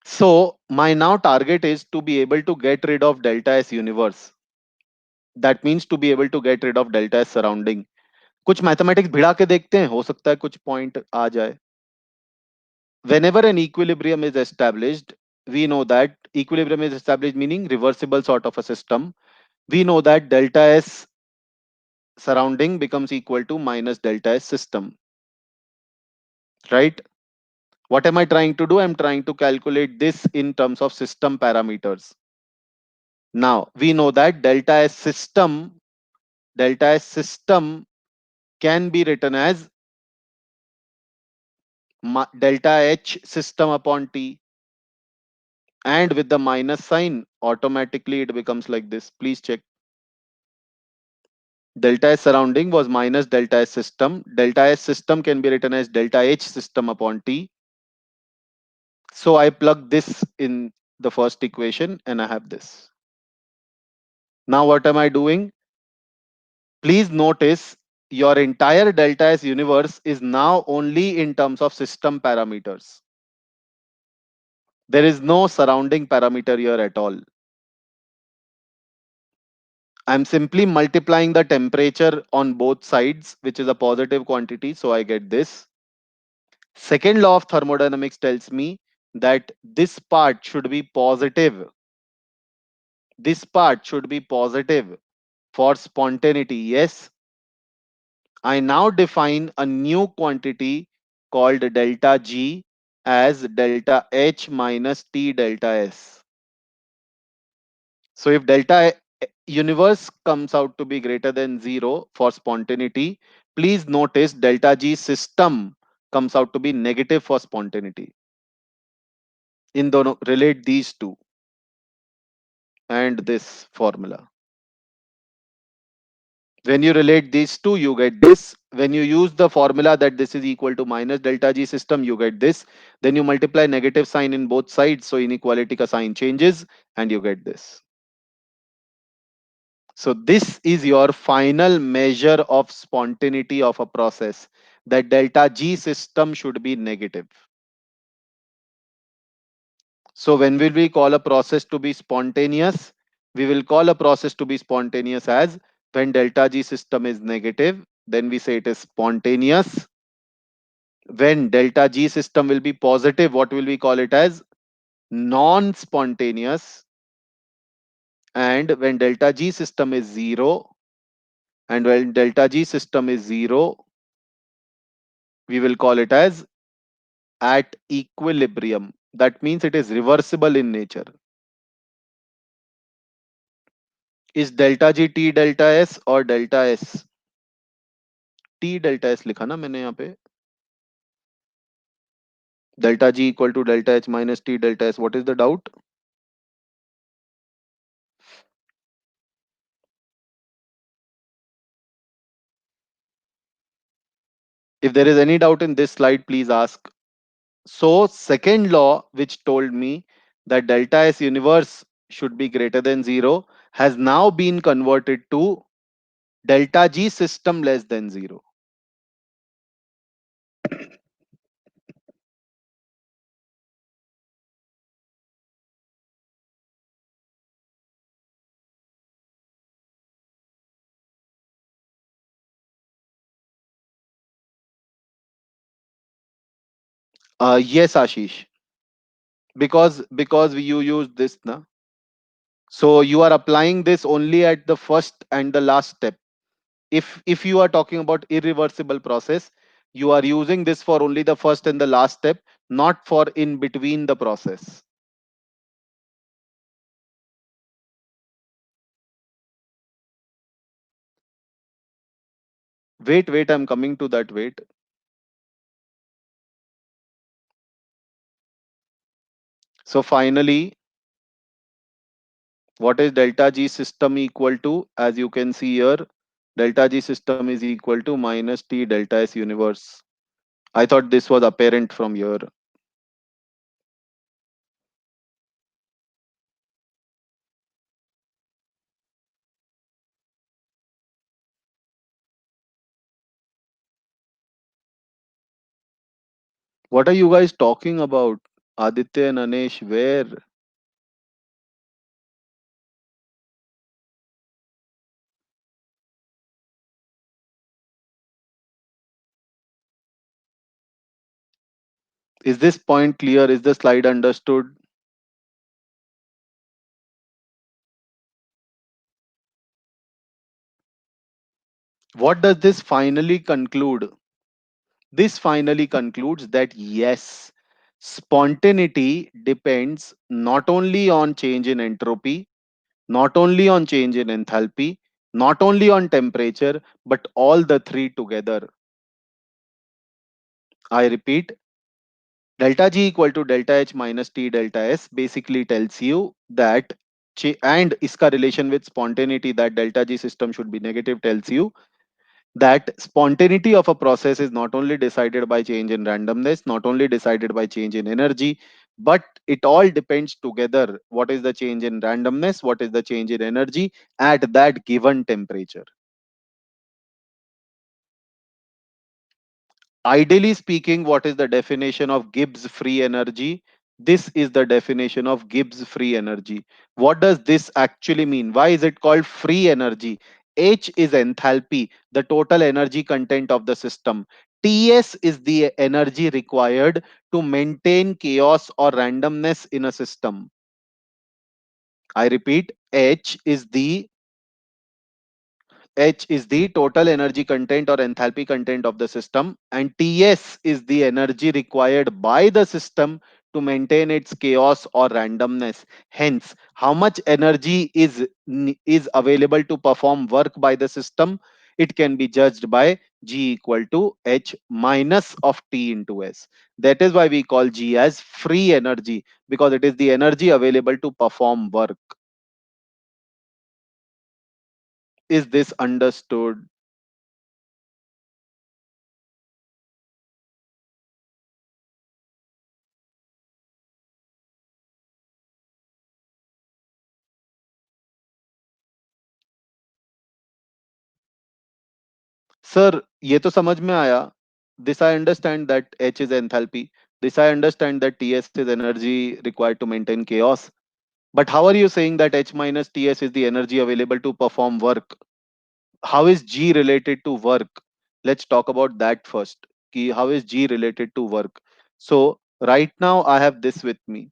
So my now target is to be able to get rid of delta S universe. That means to be able to get rid of delta S surrounding. कुछ mathematics भिड़ा के देखते हैं, हो सकता है कुछ point आ जाए. Whenever an equilibrium is established, we know that equilibrium is established meaning reversible sort of a system. We know that delta S surrounding becomes equal to minus delta S system, right? What am I trying to do? I'm trying to calculate this in terms of system parameters. Now we know that delta S system can be written as delta H system upon T, and with the minus sign automatically it becomes like this. Please check. Delta S surrounding was minus delta S system. Delta S system can be written as delta H system upon T. So I plug this in the first equation and I have this. Now what am I doing? Please notice your entire delta S universe is now only in terms of system parameters. There is no surrounding parameter here at all. I'm simply multiplying the temperature on both sides, which is a positive quantity, so I get this. Second law of thermodynamics tells me that this part should be positive. This part should be positive for spontaneity. Yes, I now define a new quantity called delta G as delta H minus T delta S. So if universe comes out to be greater than 0 for spontaneity, please notice delta G system comes out to be negative for spontaneity. In dono, relate these two and this formula. When you relate these two, you get this. When you use the formula that this is equal to minus delta G system, you get this. Then you multiply negative sign in both sides, so inequality ka sign changes and you get this. So this is your final measure of spontaneity of a process, that delta G system should be negative. So when will we call a process to be spontaneous? We will call a process to be spontaneous as when delta G system is negative, then we say it is spontaneous. When delta G system will be positive, what will we call it as? Non-spontaneous. And when delta G system is 0, and when delta G system is 0, we will call it as at equilibrium. That means it is reversible in nature. Is delta G T delta S or delta S? T delta S लिखा ना मैंने यहाँ पे. Delta G equal to delta H minus T delta S. What is the doubt? If there is any doubt in this slide, please ask. So second law, which told me that delta S universe should be greater than 0, has now been converted to delta G system less than 0. Yes, Ashish, because you use this na. So you are applying this only at the first and the last step. If you are talking about irreversible process, you are using this for only the first and the last step, not for in between the process. Wait, I'm coming to that. Wait. So finally, what is delta G system equal to? As you can see here, delta G system is equal to minus T delta S universe. I thought this was apparent from here. What are you guys talking about? Aditya and Anesh, where? Is this point clear? Is the slide understood? What does this finally conclude? This finally concludes that yes, spontaneity depends not only on change in entropy, not only on change in enthalpy, not only on temperature, but all the three together. I repeat, delta G equal to delta H minus T delta S basically tells you that, and iska relation with spontaneity, that delta G system should be negative, tells you that spontaneity of a process is not only decided by change in randomness, not only decided by change in energy, but it all depends together. What is the change in randomness? What is the change in energy at that given temperature? Ideally speaking, what is the definition of Gibbs free energy? This is the definition of Gibbs free energy. What does this actually mean? Why is it called free energy? H is enthalpy, the total energy content of the system. Ts is the energy required to maintain chaos or randomness in a system. I repeat, H is the total energy content or enthalpy content of the system, and Ts is the energy required by the system to maintain its chaos or randomness. Hence, how much energy is available to perform work by the system? It can be judged by G equal to H minus of T into S. That is why we call G as free energy, because it is the energy available to perform work. Is this understood? Sir ये तो समझ में आया. This I understand that H is enthalpy. This I understand that Ts is energy required to maintain chaos. But how are you saying that H minus Ts is the energy available to perform work? How is G related to work? Let's talk about that first. How is G related to work? So right now I have this with me,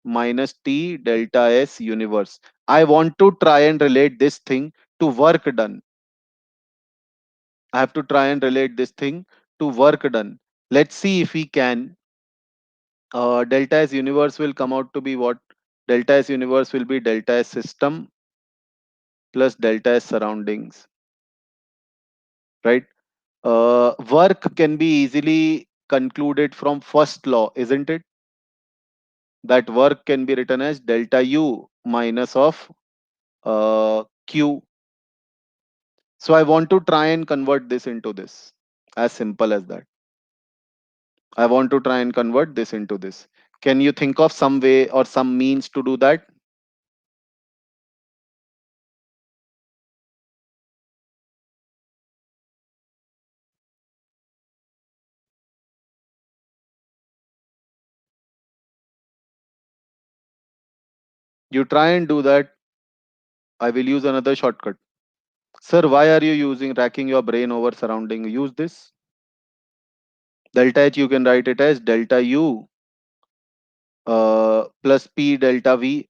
minus T delta S universe. I want to try and relate this thing to work done. I have to try and relate this thing to work done. Let's see if we can. Delta S universe will come out to be what? Delta S universe will be delta S system plus delta S surroundings, right? Work can be easily concluded from first law, isn't it? That work can be written as delta U minus of Q. So I want to try and convert this into this. As simple as that. I want to try and convert this into this. Can you think of some way or some means to do that? You try and do that. I will use another shortcut. Sir, why are you using racking your brain over surrounding? Use this. Delta H, you can write it as delta U plus P delta V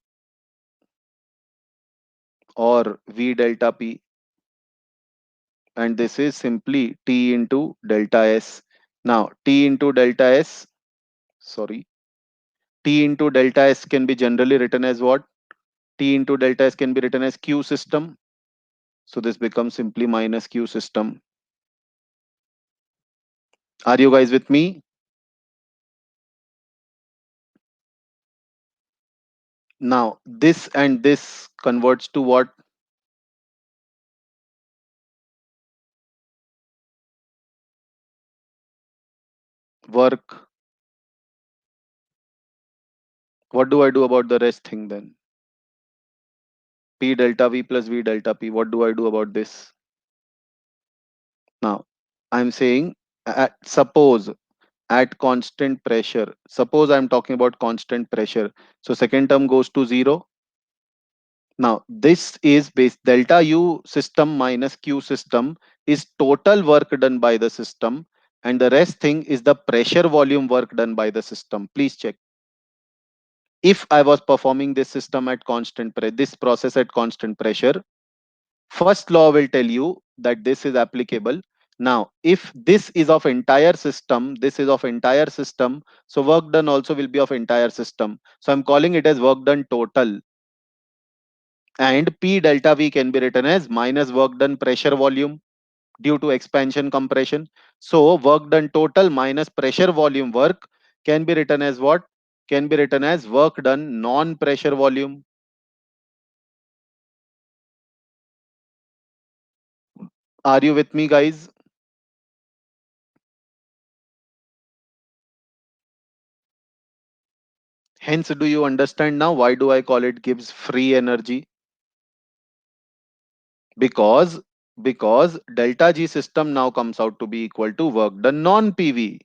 or V delta P. And this is simply T into delta S. Now, T into delta S, sorry, T into delta S can be generally written as what? T into delta S can be written as Q system. So this becomes simply minus Q system. Are you guys with me? Now, this and this converts to what? Work. What do I do about the rest thing then? P delta V plus V delta P. What do I do about this? Now, I'm saying, suppose at constant pressure, suppose I'm talking about constant pressure. So second term goes to zero. Now, this is base delta U system minus Q system is total work done by the system, and the rest thing is the pressure volume work done by the system. Please check. If I was performing this system at constant pressure, this process at constant pressure, first law will tell you that this is applicable. Now, if this is of entire system, this is of entire system, so work done also will be of entire system. So I'm calling it as work done total. And P delta V can be written as minus work done pressure volume due to expansion compression. So work done total minus pressure volume work can be written as what? Can be written as work done non-pressure volume. Are you with me, guys? Hence, do you understand now why do I call it Gibbs free energy? Because delta G system now comes out to be equal to work done non-PV.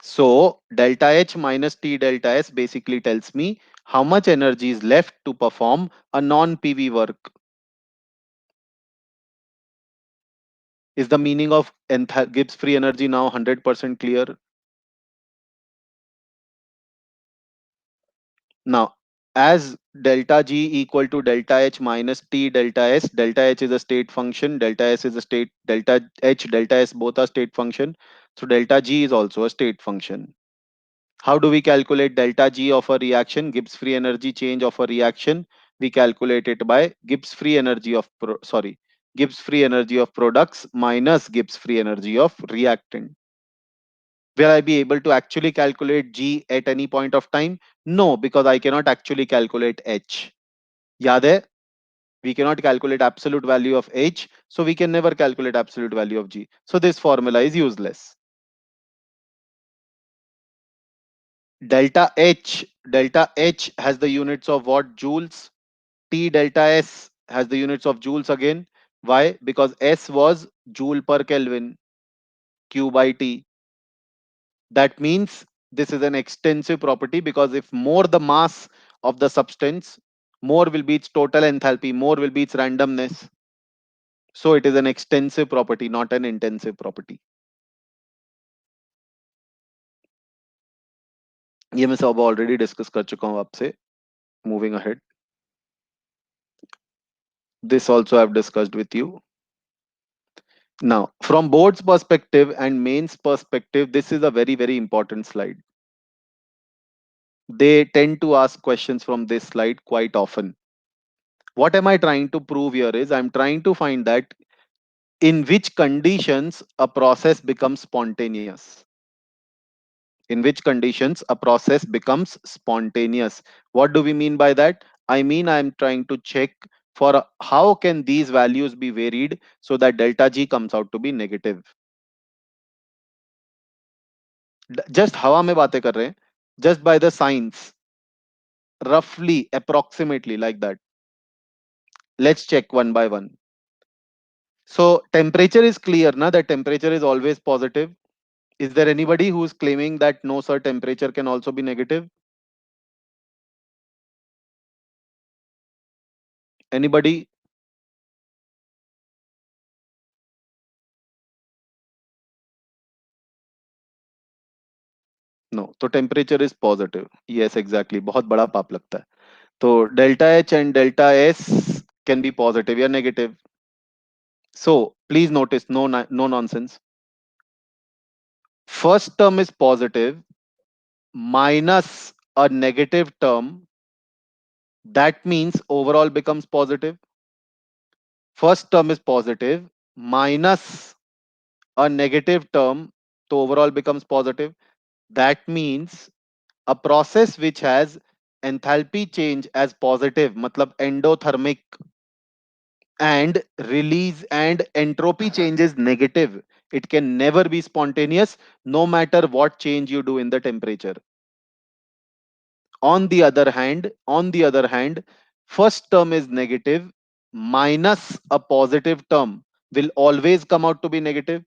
So delta H minus T delta S basically tells me how much energy is left to perform a non-PV work. Is the meaning of Gibbs free energy now 100% clear? Now, as delta G equal to delta H minus T delta S, delta H is a state function, delta S is a state, delta H, delta S both are state function. So delta G is also a state function. How do we calculate delta G of a reaction, Gibbs free energy change of a reaction? We calculate it by Gibbs free energy of, Gibbs free energy of products minus Gibbs free energy of reactant. Will I be able to actually calculate G at any point of time? No, because I cannot actually calculate H. Yaad hai? We cannot calculate absolute value of H, so we can never calculate absolute value of G. So this formula is useless. Delta H has the units of what? Joules. T delta S has the units of joules again. Why? Because S was joule per Kelvin, Q by T. That means this is an extensive property, because if more the mass of the substance, more will be its total enthalpy, more will be its randomness. So it is an extensive property, not an intensive property. ये मैं सब already discuss कर चुका हूँ आपसे. Moving ahead, this also I've discussed with you. Now, from board's perspective and mains perspective, this is a very, very important slide. They tend to ask questions from this slide quite often. What am I trying to prove here is I'm trying to find that in which conditions a process becomes spontaneous. In which conditions a process becomes spontaneous. What do we mean by that? I mean, I'm trying to check for how can these values be varied so that delta G comes out to be negative. Just हवा में बातें कर रहे हैं, just by the signs, roughly, approximately like that. Let's check one by one. So temperature is clear, na, that temperature is always positive. Is there anybody who's claiming that no, sir, temperature can also be negative? Anybody? No. So temperature is positive. Yes, exactly. बहुत बड़ा पाप लगता है. तो delta H and delta S can be positive or negative. So please notice, no nonsense. First term is positive minus a negative term. That means overall becomes positive. First term is positive minus a negative term, so overall becomes positive. That means a process which has enthalpy change as positive, matlab endothermic, and release and entropy change is negative, it can never be spontaneous, no matter what change you do in the temperature. On the other hand, first term is negative minus a positive term will always come out to be negative.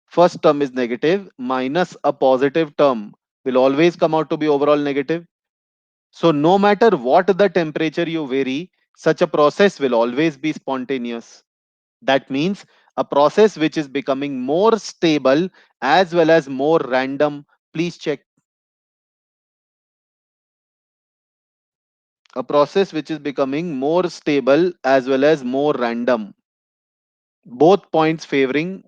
First term is negative minus a positive term will always come out to be overall negative. So no matter what the temperature you vary, such a process will always be spontaneous. That means a process which is becoming more stable as well as more random. Please check. A process which is becoming more stable as well as more random. Both points favoring,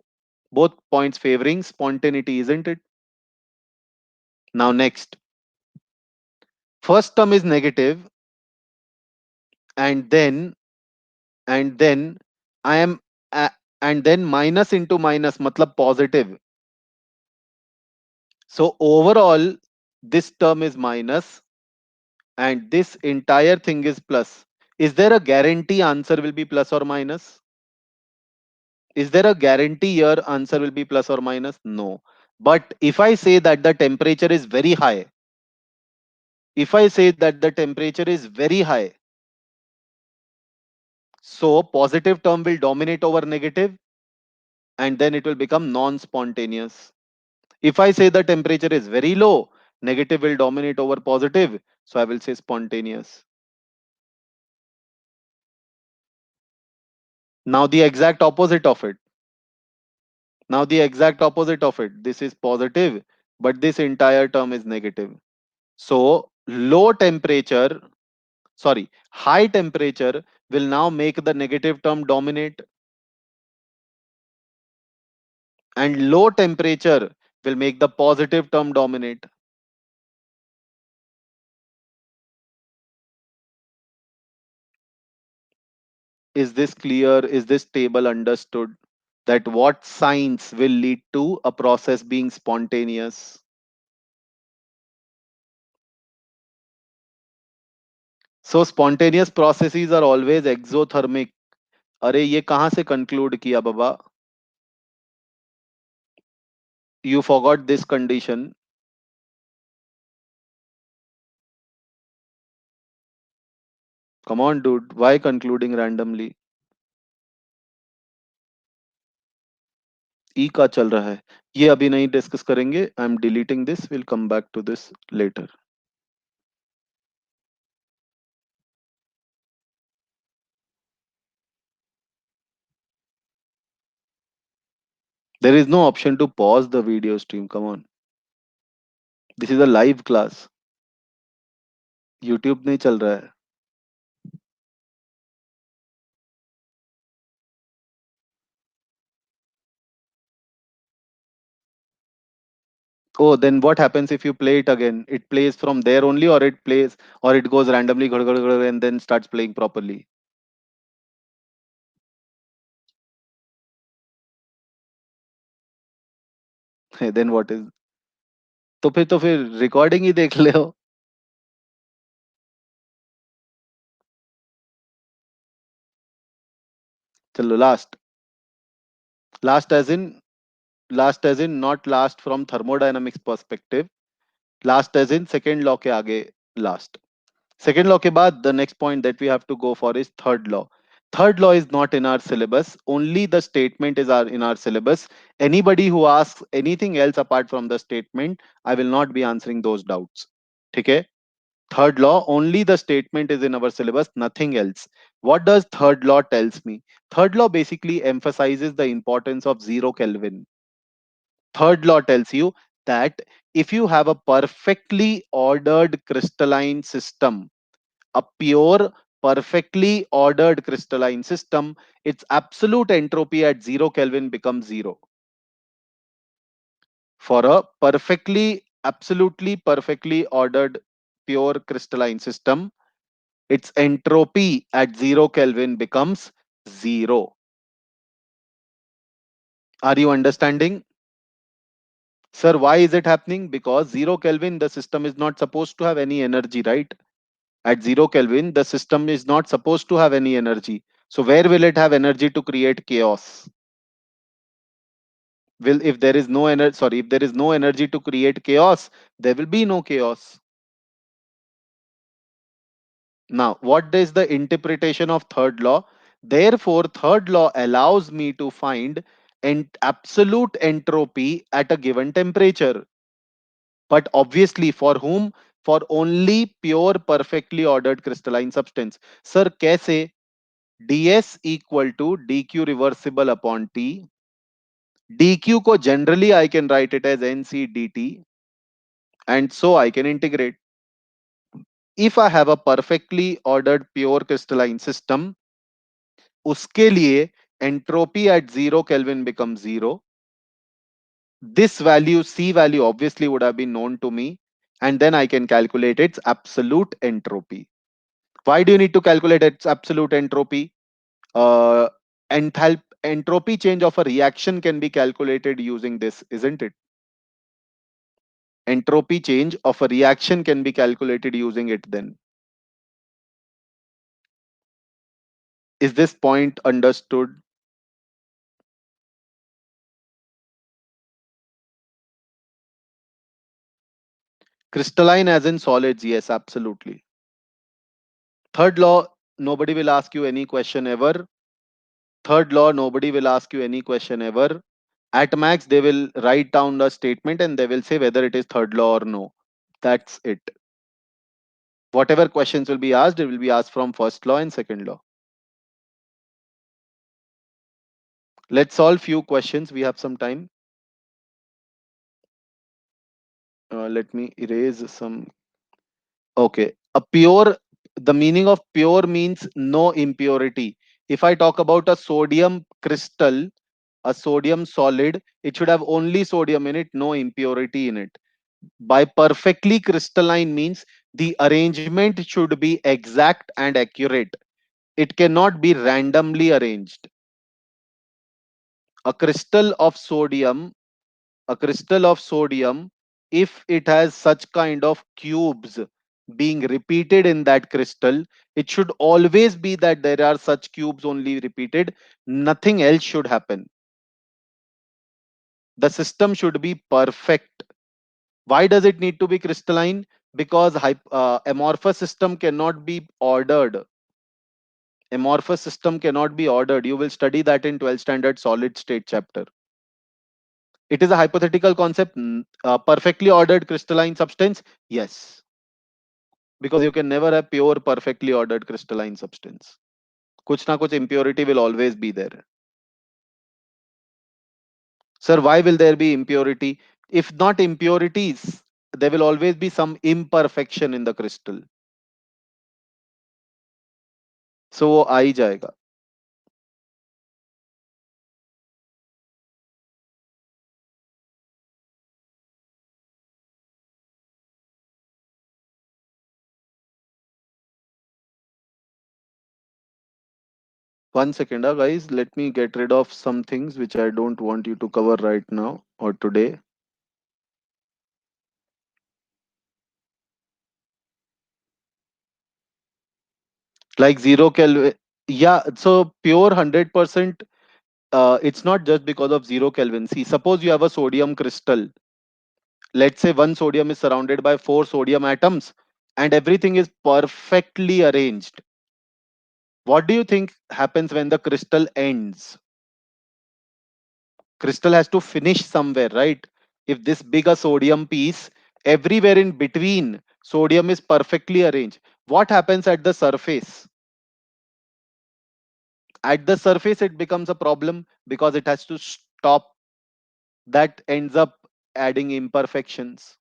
both points favoring spontaneity, isn't it? Now next, first term is negative, and then and then I am and then minus into minus matlab positive. So overall this term is minus and this entire thing is plus. Is there a guarantee answer will be plus or minus? Is there a guarantee your answer will be plus or minus? No. But if I say that the temperature is very high, if I say that the temperature is very high, so positive term will dominate over negative, and then it will become non-spontaneous. If I say the temperature is very low, negative will dominate over positive. So I will say spontaneous. Now the exact opposite of it. Now the exact opposite of it. This is positive, but this entire term is negative. So low temperature, sorry, high temperature will now make the negative term dominate, and low temperature will make the positive term dominate. Is this clear? Is this table understood? That what signs will lead to a process being spontaneous? So spontaneous processes are always exothermic. अरे ये कहाँ से conclude किया बाबा? You forgot this condition. Come on dude, why concluding randomly? ई का चल रहा है, ये अभी नहीं डिस्कस करेंगे. I am deleting this, will come back to this later. There is no option to pause the video stream. Come on. This is a live class. YouTube नहीं चल रहा है. Oh, then what happens if you play it again? It plays from there only, or it plays, or it goes randomly ghad, ghad, ghad, and then starts playing properly. Then what is? तो फिर recording ही देख ले हो. चलो last. Last last as in not last from thermodynamics perspective. Last as in second law के आगे. Last. Second law के बाद the next point that we have to go for is third law. Third law is not in our syllabus. Only the statement is in our syllabus. Anybody who asks anything else apart from the statement, I will not be answering those doubts. ठीक है? Third law, only the statement is in our syllabus, nothing else. What does third law tells me? Third law basically emphasizes the importance of zero Kelvin. Third law tells you that if you have a perfectly ordered crystalline system, a pure, perfectly ordered crystalline system, its absolute entropy at 0 Kelvin becomes 0. For a absolutely perfectly ordered pure crystalline system, its entropy at 0 Kelvin becomes 0. Are you understanding? Sir, why is it happening? Because 0 Kelvin, the system is not supposed to have any energy, right? At 0 Kelvin, the system is not supposed to have any energy. So where will it have energy to create chaos? Will if there is no energy, sorry, if there is no energy to create chaos, there will be no chaos. Now, what is the interpretation of third law? Therefore, third law allows me to find an absolute entropy at a given temperature. But obviously, for whom? For only pure, perfectly ordered crystalline substance. Sir, कैसे? ds equal to dq reversible upon t. dq को generally I can write it as nc dt, and so I can integrate. If I have a perfectly ordered pure crystalline system, उसके लिए entropy at 0 Kelvin becomes 0. This value, C value, obviously would have been known to me, and then I can calculate its absolute entropy. Why do you need to calculate its absolute entropy? Uh, entropy change of a reaction can be calculated using this, isn't it? Entropy change of a reaction can be calculated using it then. Is this point understood? Crystalline as in solids, yes, absolutely. Third law, nobody will ask you any question ever. Third law, nobody will ask you any question ever. At max, they will write down a statement and they will say whether it is third law or no. That's it. Whatever questions will be asked, it will be asked from first law and second law. Let's solve few questions. We have some time. Let me erase some. Okay. The meaning of pure means no impurity. If I talk about a sodium crystal, a sodium solid, it should have only sodium in it, no impurity in it. By perfectly crystalline means the arrangement should be exact and accurate. It cannot be randomly arranged. A crystal of sodium, a crystal of sodium, if it has such kind of cubes being repeated in that crystal, it should always be that there are such cubes only repeated. Nothing else should happen. The system should be perfect. Why does it need to be crystalline? Because amorphous system cannot be ordered. Amorphous system cannot be ordered. You will study that in 12th standard solid state chapter. It is a hypothetical concept. Perfectly ordered crystalline substance, yes, because you can never have pure perfectly ordered crystalline substance. कुछ ना कुछ impurity will always be there. Sir, why will there be impurity? If not impurities, there will always be some imperfection in the crystal. So वो आ ही जाएगा. 1 second, guys. Let me get rid of some things which I don't want you to cover right now or today. Like zero Kelvin. Yeah, so pure 100%. It's not just because of zero Kelvin. See, suppose you have a sodium crystal. Let's say one sodium is surrounded by four sodium atoms and everything is perfectly arranged. What do you think happens when the crystal ends? Crystal has to finish somewhere, right? If this big a sodium piece, everywhere in between, sodium is perfectly arranged. What happens at the surface? At the surface, it becomes a problem because it has to stop. That ends up adding imperfections.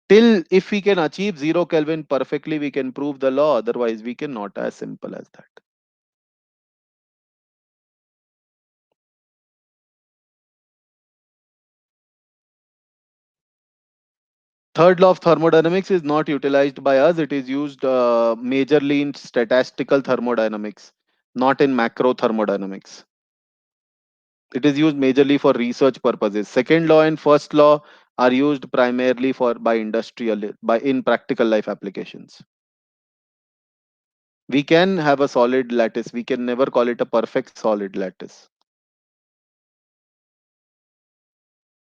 Till if we can achieve zero Kelvin perfectly, we can prove the law. Otherwise, we cannot. As simple as that. Third law of thermodynamics is not utilized by us. It is used majorly in statistical thermodynamics, not in macro thermodynamics. It is used majorly for research purposes. Second law and first law are used primarily for by in practical life applications. We can have a solid lattice. We can never call it a perfect solid lattice.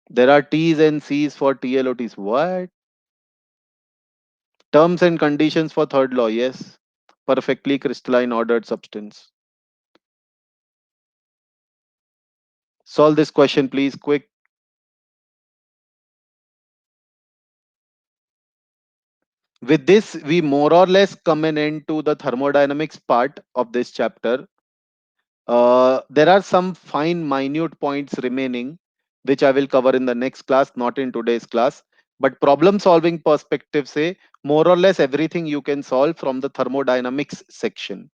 There are T's and C's for TLOTs. What? Terms and conditions for third law. Yes. Perfectly crystalline ordered substance. Solve this question, please, quick. With this, we more or less come an end to the thermodynamics part of this chapter. There are some fine, minute points remaining, which I will cover in the next class, not in today's class. But problem solving perspective say more or less everything you can solve from the thermodynamics section.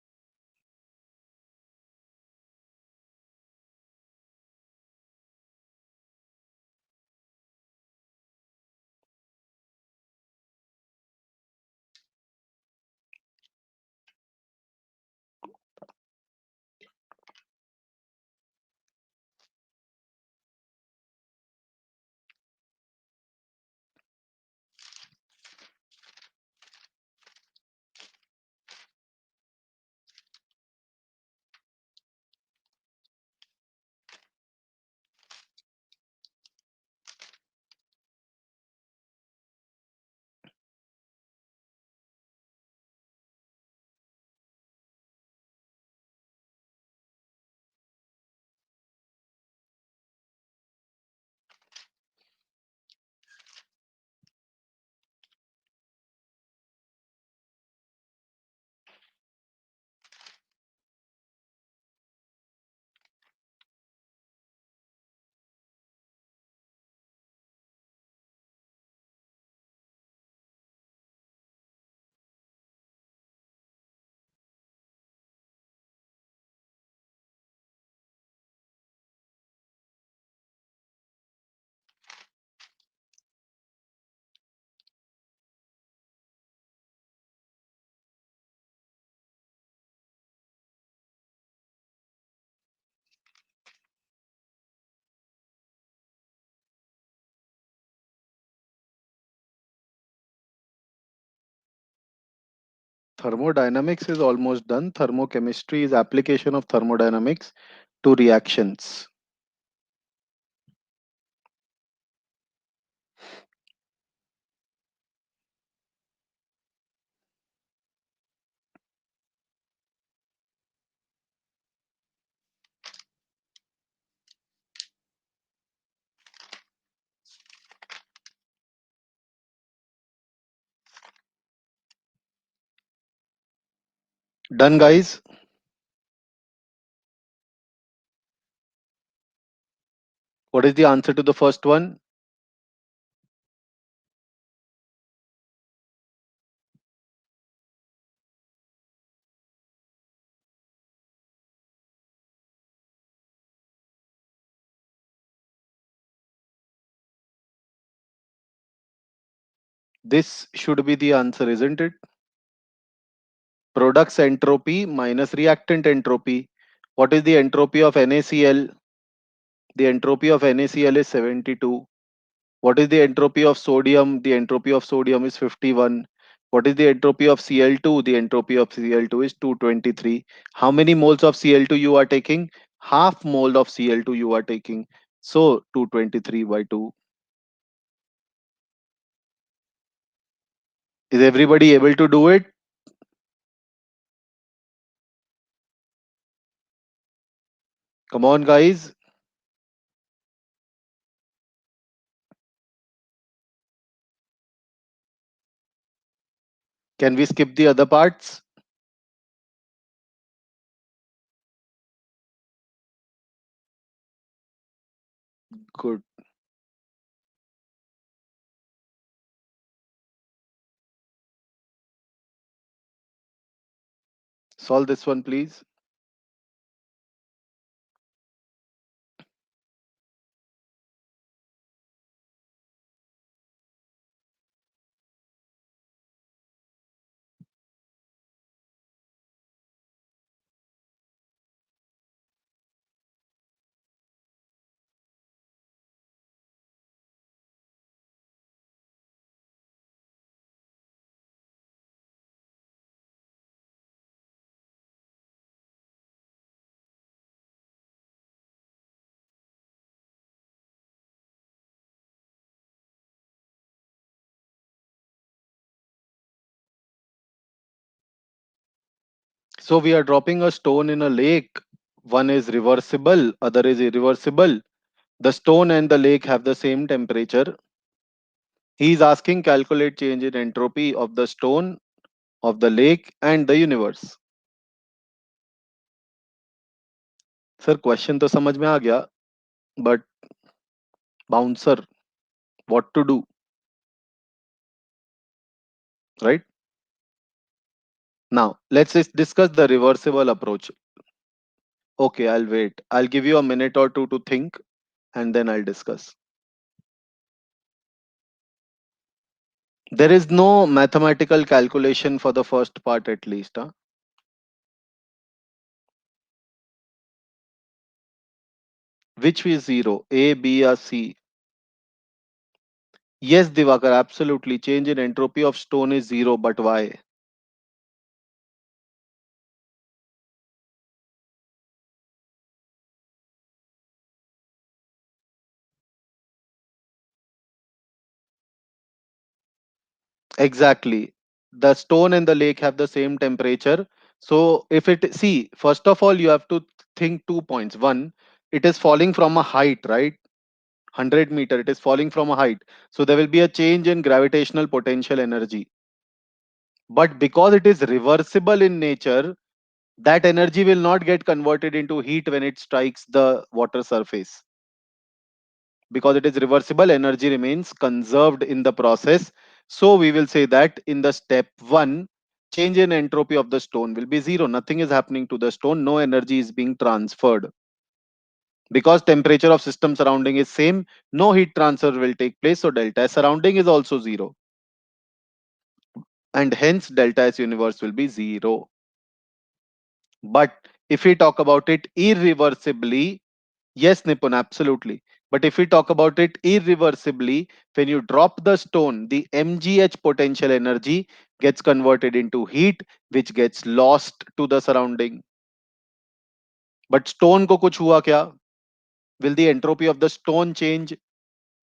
Thermodynamics is almost done. Thermochemistry is application of thermodynamics to reactions. Done, guys. What is the answer to the first one? This should be the answer, isn't it? Products entropy minus reactant entropy. What is the entropy of NaCl? The entropy of NaCl is 72. What is the entropy of sodium? The entropy of sodium is 51. What is the entropy of Cl2? The entropy of Cl2 is 223. How many moles of Cl2 you are taking? Half mole of Cl2 you are taking. So 223 by 2. Is everybody able to do it? Come on, guys. Can we skip the other parts? Good. Solve this one, please. So we are dropping a stone in a lake. One is reversible, other is irreversible. The stone and the lake have the same temperature. He is asking calculate change in entropy of the stone, of the lake and the universe. Sir, question तो समझ में आ गया, but bouncer, what to do, right? Now, let's just discuss the reversible approach. Okay, I'll wait. I'll give you a minute or two to think and then I'll discuss. There is no mathematical calculation for the first part at least. Huh? Which is zero? A, B, or C? Yes, Divakar, absolutely. Change in entropy of stone is zero, but why? Exactly. The stone and the lake have the same temperature. So if it, see, first of all, you have to think 2 points. One, it is falling from a height, right? 100 meter, it is falling from a height. So there will be a change in gravitational potential energy. But because it is reversible in nature, that energy will not get converted into heat when it strikes the water surface. Because it is reversible, energy remains conserved in the process. So we will say that in the step 1, change in entropy of the stone will be zero. Nothing is happening to the stone, no energy is being transferred. Because temperature of system surrounding is same, no heat transfer will take place, so delta S surrounding is also zero, and hence delta S universe will be zero. But if we talk about it irreversibly, yes, Nipun, absolutely. But if we talk about it irreversibly, when you drop the stone, the mgh potential energy gets converted into heat which gets lost to the surrounding. But stone को कुछ हुआ क्या? Will the entropy of the stone change?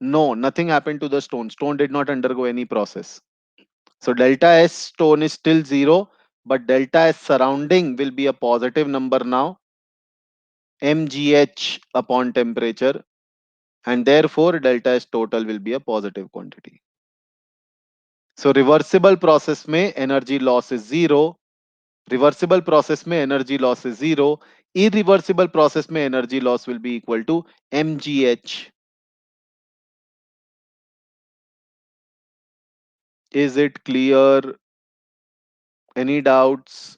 No, nothing happened to the stone. Stone did not undergo any process. So delta S stone is still zero, but delta S surrounding will be a positive number now, mgh upon temperature, and therefore delta S total will be a positive quantity. So reversible process में energy loss is zero, reversible process में energy loss is zero, irreversible process में energy loss will be equal to mgh. Is it clear? Any doubts?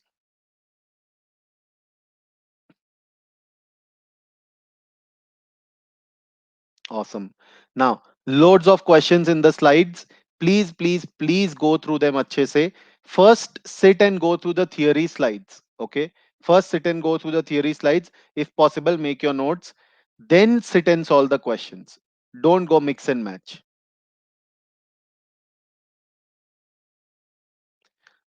Awesome. Now, loads of questions in the slides. Please, please, please go through them अच्छे से. First, sit and go through the theory slides. Okay. First, sit and go through the theory slides. If possible, make your notes. Then sit and solve the questions. Don't go mix and match.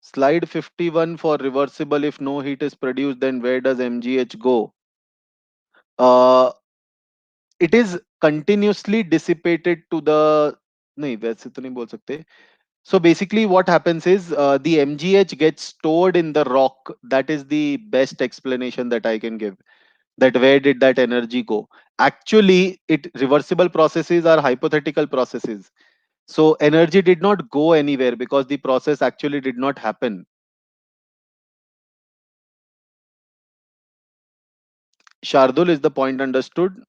Slide 51 for reversible. If no heat is produced, then where does mgh go? Uh, it is continuously dissipated to the. नहीं वैसे तो नहीं बोल सकते. So basically, what happens is the MGH gets stored in the rock. That is the best explanation that I can give. That where did that energy go? Actually, it reversible processes are hypothetical processes. So energy did not go anywhere because the process actually did not happen. Shardul, is the point understood?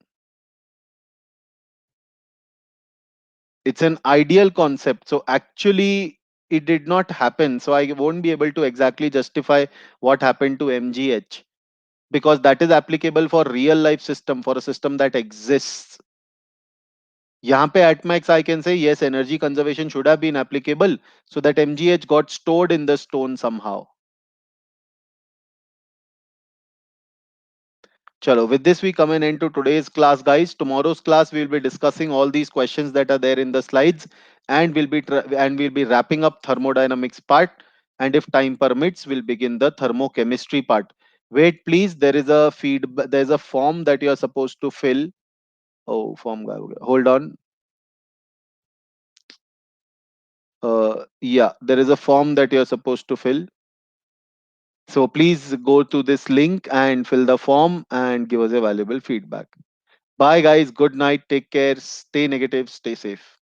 It's an ideal concept. So actually, it did not happen. So I won't be able to exactly justify what happened to MGH, because that is applicable for real life system, for a system that exists. यहाँ पे at max I can say yes, energy conservation should have been applicable so that mgh got stored in the stone somehow. Chalo, with this we come an end to today's class, guys. Tomorrow's class we'll be discussing all these questions that are there in the slides, and we'll be wrapping up thermodynamics part, and if time permits we'll begin the thermochemistry part. Wait please, there's a form that you are supposed to fill. Oh, form गायब हो गया. Hold on. Yeah, there is a form that you're supposed to fill. So please go to this link and fill the form and give us a valuable feedback. Bye, guys. Good night. Take care. Stay negative. Stay safe.